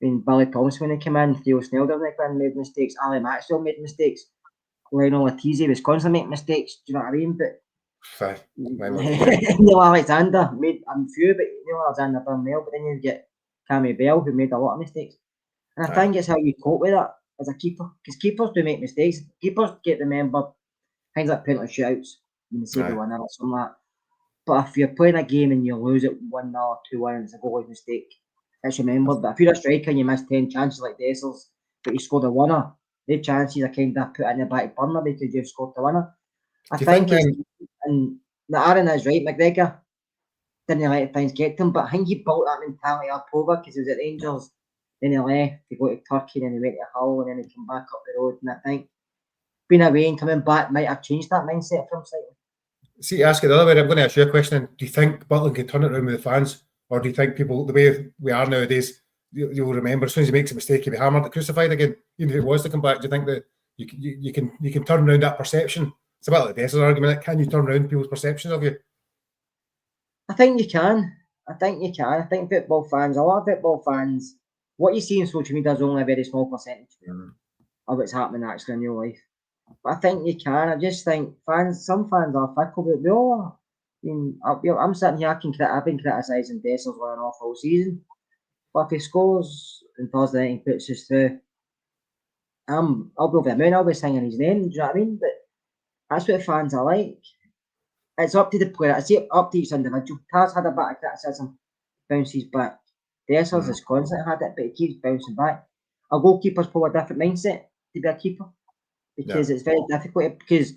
Billy Thompson, when he came in, Theo Snelder made mistakes. Ali Maxwell made mistakes. Lionel Latizi was constantly making mistakes. Do you know what I mean? But Neil Alexander made a few, but Neil Alexander done well. But then you get Cammy Bell, who made a lot of mistakes. And I think it's how you cope with that as a keeper, because keepers do make mistakes. Keepers get remembered, things like penalty shootouts when they save the winner or something like that. But if you're playing a game and you lose it 1-0, 2-1, and it's a goalie mistake, it's remembered. But if you're a striker and you miss 10 chances like Dessers, but you scored a winner, the chances are kind of put in the back burner because you've scored the winner. I think it's, and Aaron is right, McGregor. didn't let things get to him. But I think he built that mentality up over because he was at Rangers, then he left to go to Turkey, then he went to Hull, and then he came back up the road. And I think being away and coming back might have changed that mindset for him slightly. See, ask it the other way. I'm going to ask you a question. Do you think Butland can turn it around with the fans, or do you think people, the way we are nowadays, you'll remember as soon as he makes a mistake, he'll be hammered and crucified again, even if it was to come back? Do you think that you can turn around that perception? It's a bit like the Dessers argument. Can you turn around people's perceptions of you? I think you can. I think football fans, a lot of football fans, what you see on social media is only a very small percentage of what's happening actually in your life. But I think you can. I just think some fans are fickle, but we all are. I mean, I'm sitting here, I've been criticising Dessers running off all season. But if he scores on Thursday night and puts us through, I'll be over the moon, I'll be singing his name, do you know what I mean? But that's what fans are like. It's up to the player, it's up to each individual. Taz had a bit of criticism, bounces back. Dessers has constantly had it, but he keeps bouncing back. A goalkeeper's probably a different mindset to be a keeper because it's very difficult because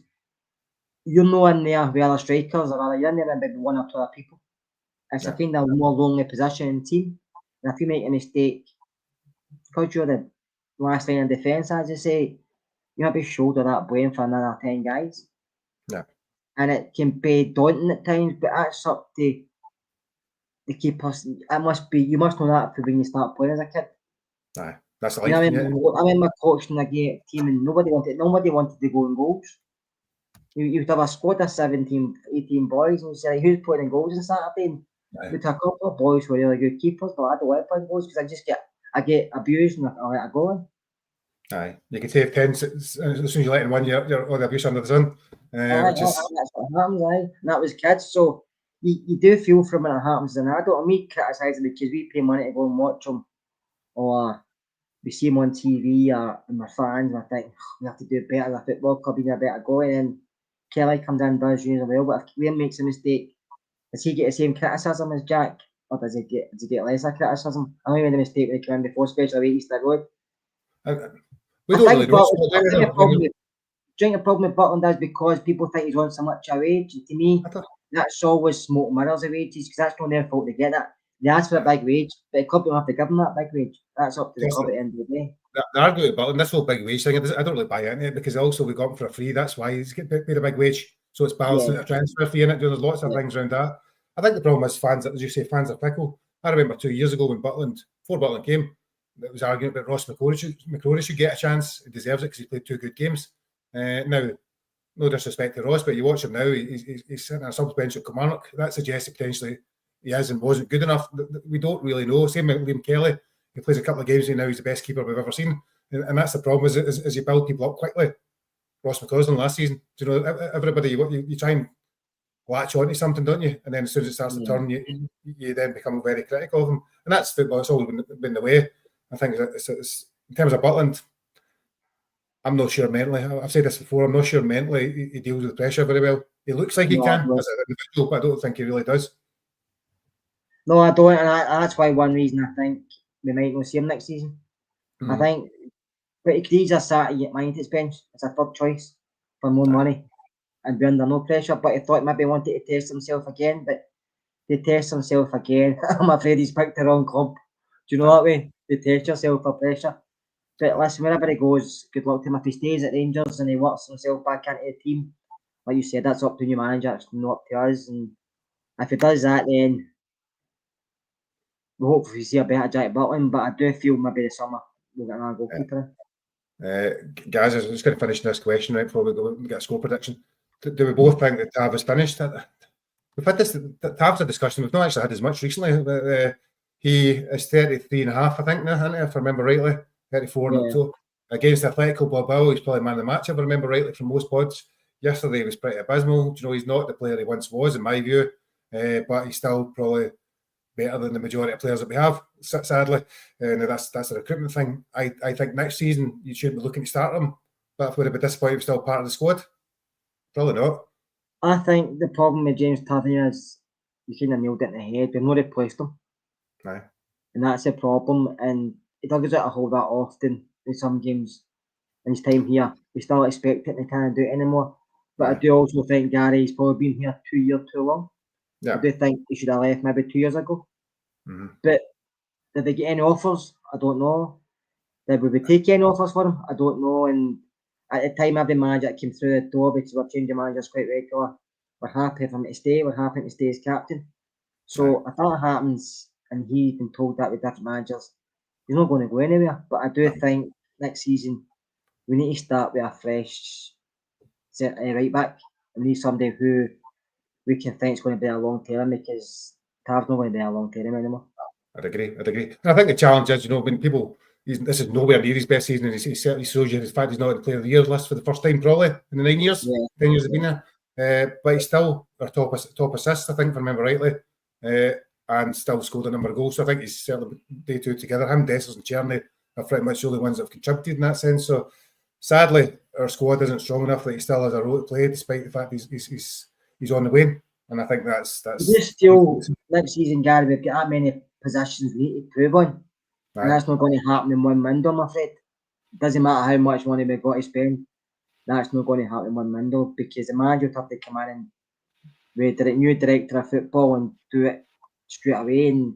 you're not in there with other strikers or you're in there with maybe one or two other people. It's a kind of more lonely position in the team. And if you make a mistake, because you're the last line of defence, as you say, you have to shoulder that blame for another 10 guys. Yeah. And it can be daunting at times, but that's up to the keepers. You must know that for when you start playing as a kid. Aye, that's life. You know, I remember coaching a team and nobody wanted to go in goals. You'd have a squad of 17, 18 boys and you say, who's putting in goals on Saturday? And with a couple of boys who are really good keepers, but I don't want to play goals because I get abused and I let it go in. Aye, you can save 10 as soon as you let in one, you're all the abuse under the sun. That's what happens, aye. And that was kids, so you do feel from when it happens. And I don't me criticising because we pay money to go and watch them, or we see them on TV, and we're fans, and I think we have to do better. The football club, we need a better going. And Kelly comes in and does usually well, but if Liam makes a mistake, does he get the same criticism as Jack, or does he get lesser criticism? I know he made a mistake when he came in before, especially away Easter Road. We don't really know. Do you think the problem with Butland is because people think he's on so much a wage? And to me, that's always smoke mirrors of wages because that's not their fault to get that. They ask for a big wage, but the club don't have to give them that big wage. That's up to the club at the end of the day. The argument about Butland, this whole big wage thing, I don't really buy into it because also we got him for a free. That's why he's getting paid a big wage. So it's balancing a transfer fee in it. There's lots of things around that. I think the problem is fans, as you say, fans are fickle. I remember 2 years ago when before Butland came, there was arguing about Ross McCrory should get a chance. He deserves it because he played 2 good games. Now, no disrespect to Ross, but you watch him now, he's sitting on a sub bench at Kilmarnock. That suggests that potentially he is and wasn't good enough. We don't really know. Same with Liam Kelly. He plays a couple of games and now he's the best keeper we've ever seen. And that's the problem, is you build people up quickly. Ross McCausland last season, do you know, everybody, you try and latch onto something, don't you? And then as soon as it starts to turn, you then become very critical of them. And that's football. It's always been the way. I think it's in terms of Butland, I'm not sure mentally. I've said this before. I'm not sure mentally he deals with pressure very well. He looks like he can as an individual, but I don't think he really does. No, I don't, and that's why one reason I think we might not see him next season. I think pretty Creed's a Saturday at Manchester's bench. It's a third choice for more money and be under no pressure. But he thought maybe he wanted to test himself again. But to test himself again, I'm afraid he's picked the wrong club. Do you know that way? To test yourself for pressure. But listen, wherever he goes, good luck to him. If he stays at Rangers and he works himself back into the team, like you said, that's up to the new manager. It's not up to us. And if he does that, then we hopefully see a better Jack Butland. But I do feel maybe the summer we'll get another goalkeeper. Guys, I was just going to finish this question right before we go and get a score prediction. Do we both think that Tav is finished? We've had this. Tav's a discussion. We've not actually had as much recently. But, he is 33.5, I think now, if I remember rightly. 34 and up to. Against Atletico Bilbao, he's probably man of the match, if I remember rightly, from most pods. Yesterday he was pretty abysmal. You know, he's not the player he once was, in my view, but he's still probably better than the majority of players that we have, sadly. And that's a recruitment thing. I think next season you should be looking to start him, but if we'd have been disappointed if he's still part of the squad, probably not. I think the problem with James Tavernier is you kind of nailed it in the head. We've not replaced him. Aye. And that's a problem. And he doesn't get a hold that often in some games in his time here. We still expect it and he can't do it anymore. But I do also think Gary's probably been here 2 years too long. Yeah. I do think he should have left maybe 2 years ago. Mm-hmm. But did they get any offers? I don't know. Did we take any offers for him? I don't know. And at the time, every manager that came through the door, because we're changing managers quite regular, we're happy for him to stay. We're happy to stay as captain. So if that happens and he's been told that with different managers, he's not going to go anywhere. But I do think next season we need to start with a fresh right back. We need somebody who we can think is going to be a long term, because Tav's not going to be a long term anymore. I'd agree. And I think the challenge is, when people, this is nowhere near his best season, and he certainly shows you the fact he's not in the Player of the Year list for the first time probably in the 9 years, 10 years he's been there. But he's still our top assist, I think, if I remember rightly, and still scored a number of goals. So I think he's certainly day two together. Him, Dessers and Cherney are pretty much the only ones that have contributed in that sense. So sadly, our squad isn't strong enough that he still has a role to play, despite the fact he's on the wane. And I think that's. You still next season, Gary, we've got that many positions we need to prove on, and that's not going to happen in one window, I'm afraid. It doesn't matter how much money we've got to spend. That's not going to happen in one window, because the manager would have to come in and with a new director of football and do it straight away. And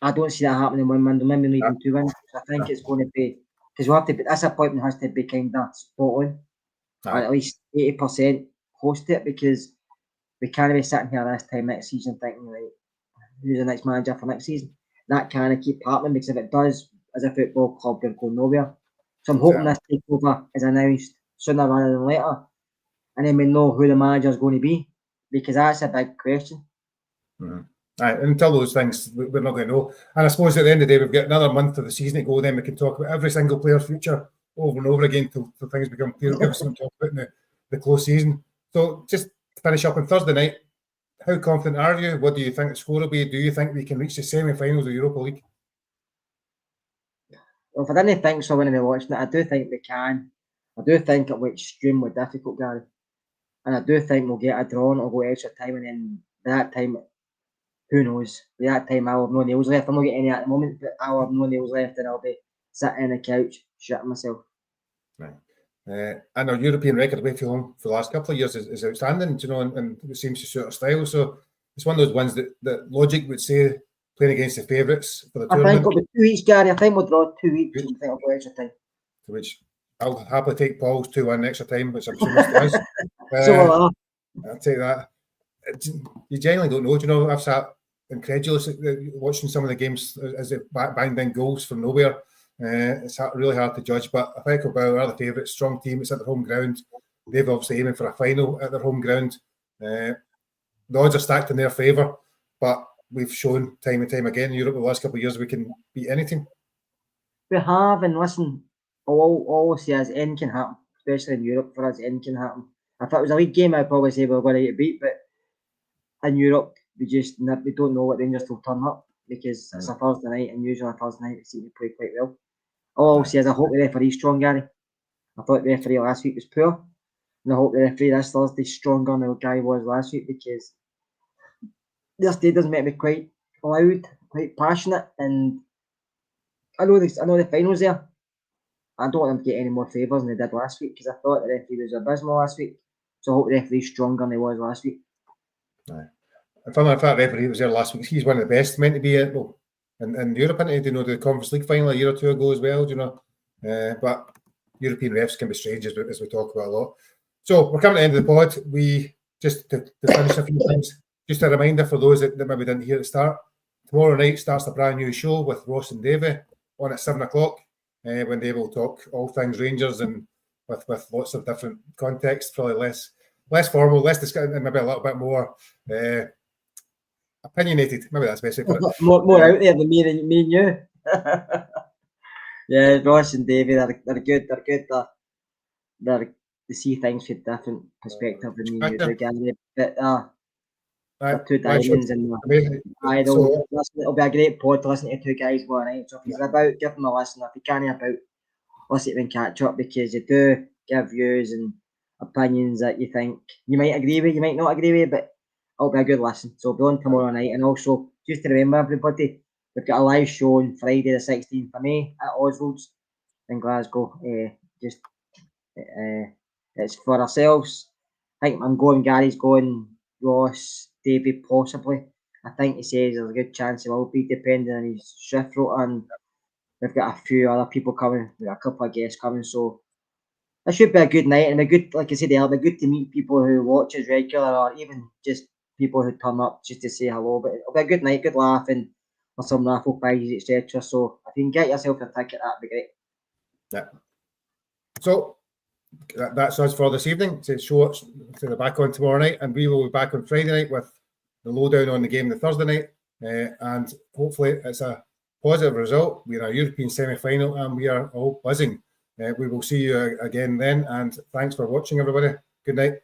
I don't see that happening in one window, maybe even 2 windows. I think it's going to be, because we have to. This appointment has to be kind of spot on, or at least 80% close to it, because we can't be sitting here this time next season thinking, right, who's the next manager for next season? That can't keep happening, because if it does, as a football club, we'll go nowhere. So I'm hoping this takeover is announced sooner rather than later, and then we know who the manager is going to be, because that's a big question. Mm-hmm. Until those things, we're not going to know. And I suppose at the end of the day, we've got another month of the season to go. Then we can talk about every single player's future over and over again till things become clear. Give us something to talk about in the close season. So just to finish up on Thursday night, how confident are you? What do you think the score will be? Do you think we can reach the semi-finals of the Europa League? Well, if I didn't think so when I was watching it, I do think we can. I do think it will be extremely difficult, Gary. And I do think we'll get a draw and it'll go extra time, and then by that time, who knows? By that time, I'll have no nails left. I'm not getting any at the moment, but I'll have no nails left, and I'll be sitting on the couch shitting myself. Right. And our European record away from home for the last couple of years is outstanding, and it seems to suit our style. So it's one of those ones that logic would say playing against the favourites for the tournament. I think it'll be 2 weeks, Gary. I think we'll draw 2 weeks, and I think it'll go extra time. To which I'll happily take Paul's 2-1 extra time, which I'm sure he does. So I'll take that. You genuinely don't know. I've sat incredulous watching some of the games as they bang down goals from nowhere. It's really hard to judge, but I think Bilbao are the favourites. Strong team. It's at their home ground. They've obviously aiming for a final at their home ground. The odds are stacked in their favour, but we've shown time and time again in Europe the last couple of years we can beat any team. We have, and listen, all I say is anything can happen, especially in Europe. For us, anything can happen. If it was a league game, I'd probably say we're going to get beat, but in Europe, we don't know what Rangers will turn up, because it's a Thursday night, and usually a Thursday night we seem to play quite well. All I'll say is I hope the referee's strong, Gary. I thought the referee last week was poor, and I hope the referee this Thursday's stronger than the guy was last week, because this day does make me quite loud, quite passionate, and I know the finals there. I don't want them to get any more favours than they did last week, because I thought the referee was abysmal last week. So I hope the referee's stronger than he was last week. Aye. If that referee was there last week, he's one of the best meant to be in Europe, the Conference League final a year or two ago as well, but European refs can be strange, as we talk about a lot. So we're coming to the end of the pod. We just to finish a few things, just a reminder for those that maybe didn't hear at the start. Tomorrow night starts a brand new show with Ross and Davey on at 7:00, when they will talk all things Rangers and with lots of different context, probably less formal, less discussion, and maybe a little bit more opinionated. Maybe that's the best way to put it. More out there than me and you. Yeah, Ross and Davey, they're good. They see things from a different perspective than me and you do, but they're two diamonds, and it'll be a great pod to listen to two guys go night. So if you're about, give them a listen. If you can't about, listen and catch up, because you do give views and opinions that you think you might agree with, you might not agree with, but it'll be a good listen. So we'll be on tomorrow night, and also just to remember everybody, we've got a live show on Friday the 16th of May at Oswald's in Glasgow. It's for ourselves. I think I'm going, Gary's going, Ross, Davy, possibly. I think he says there's a good chance he will be, depending on his shift rota, and we've got a few other people coming, we've got a couple of guests coming, so it should be a good night, and a good, like I said earlier, good to meet people who watch us regular, or even just people who turn up just to say hello. But it'll be a good night, good laugh, and or some raffle prizes, etc. So if you can get yourself a ticket, that'd be great. Yeah. So that's us for this evening. To show us to the back on tomorrow night, and we will be back on Friday night with the lowdown on the game the Thursday night, and hopefully it's a positive result. We're in a European semi-final, and we are all buzzing. We will see you again then, and thanks for watching, everybody. Good night.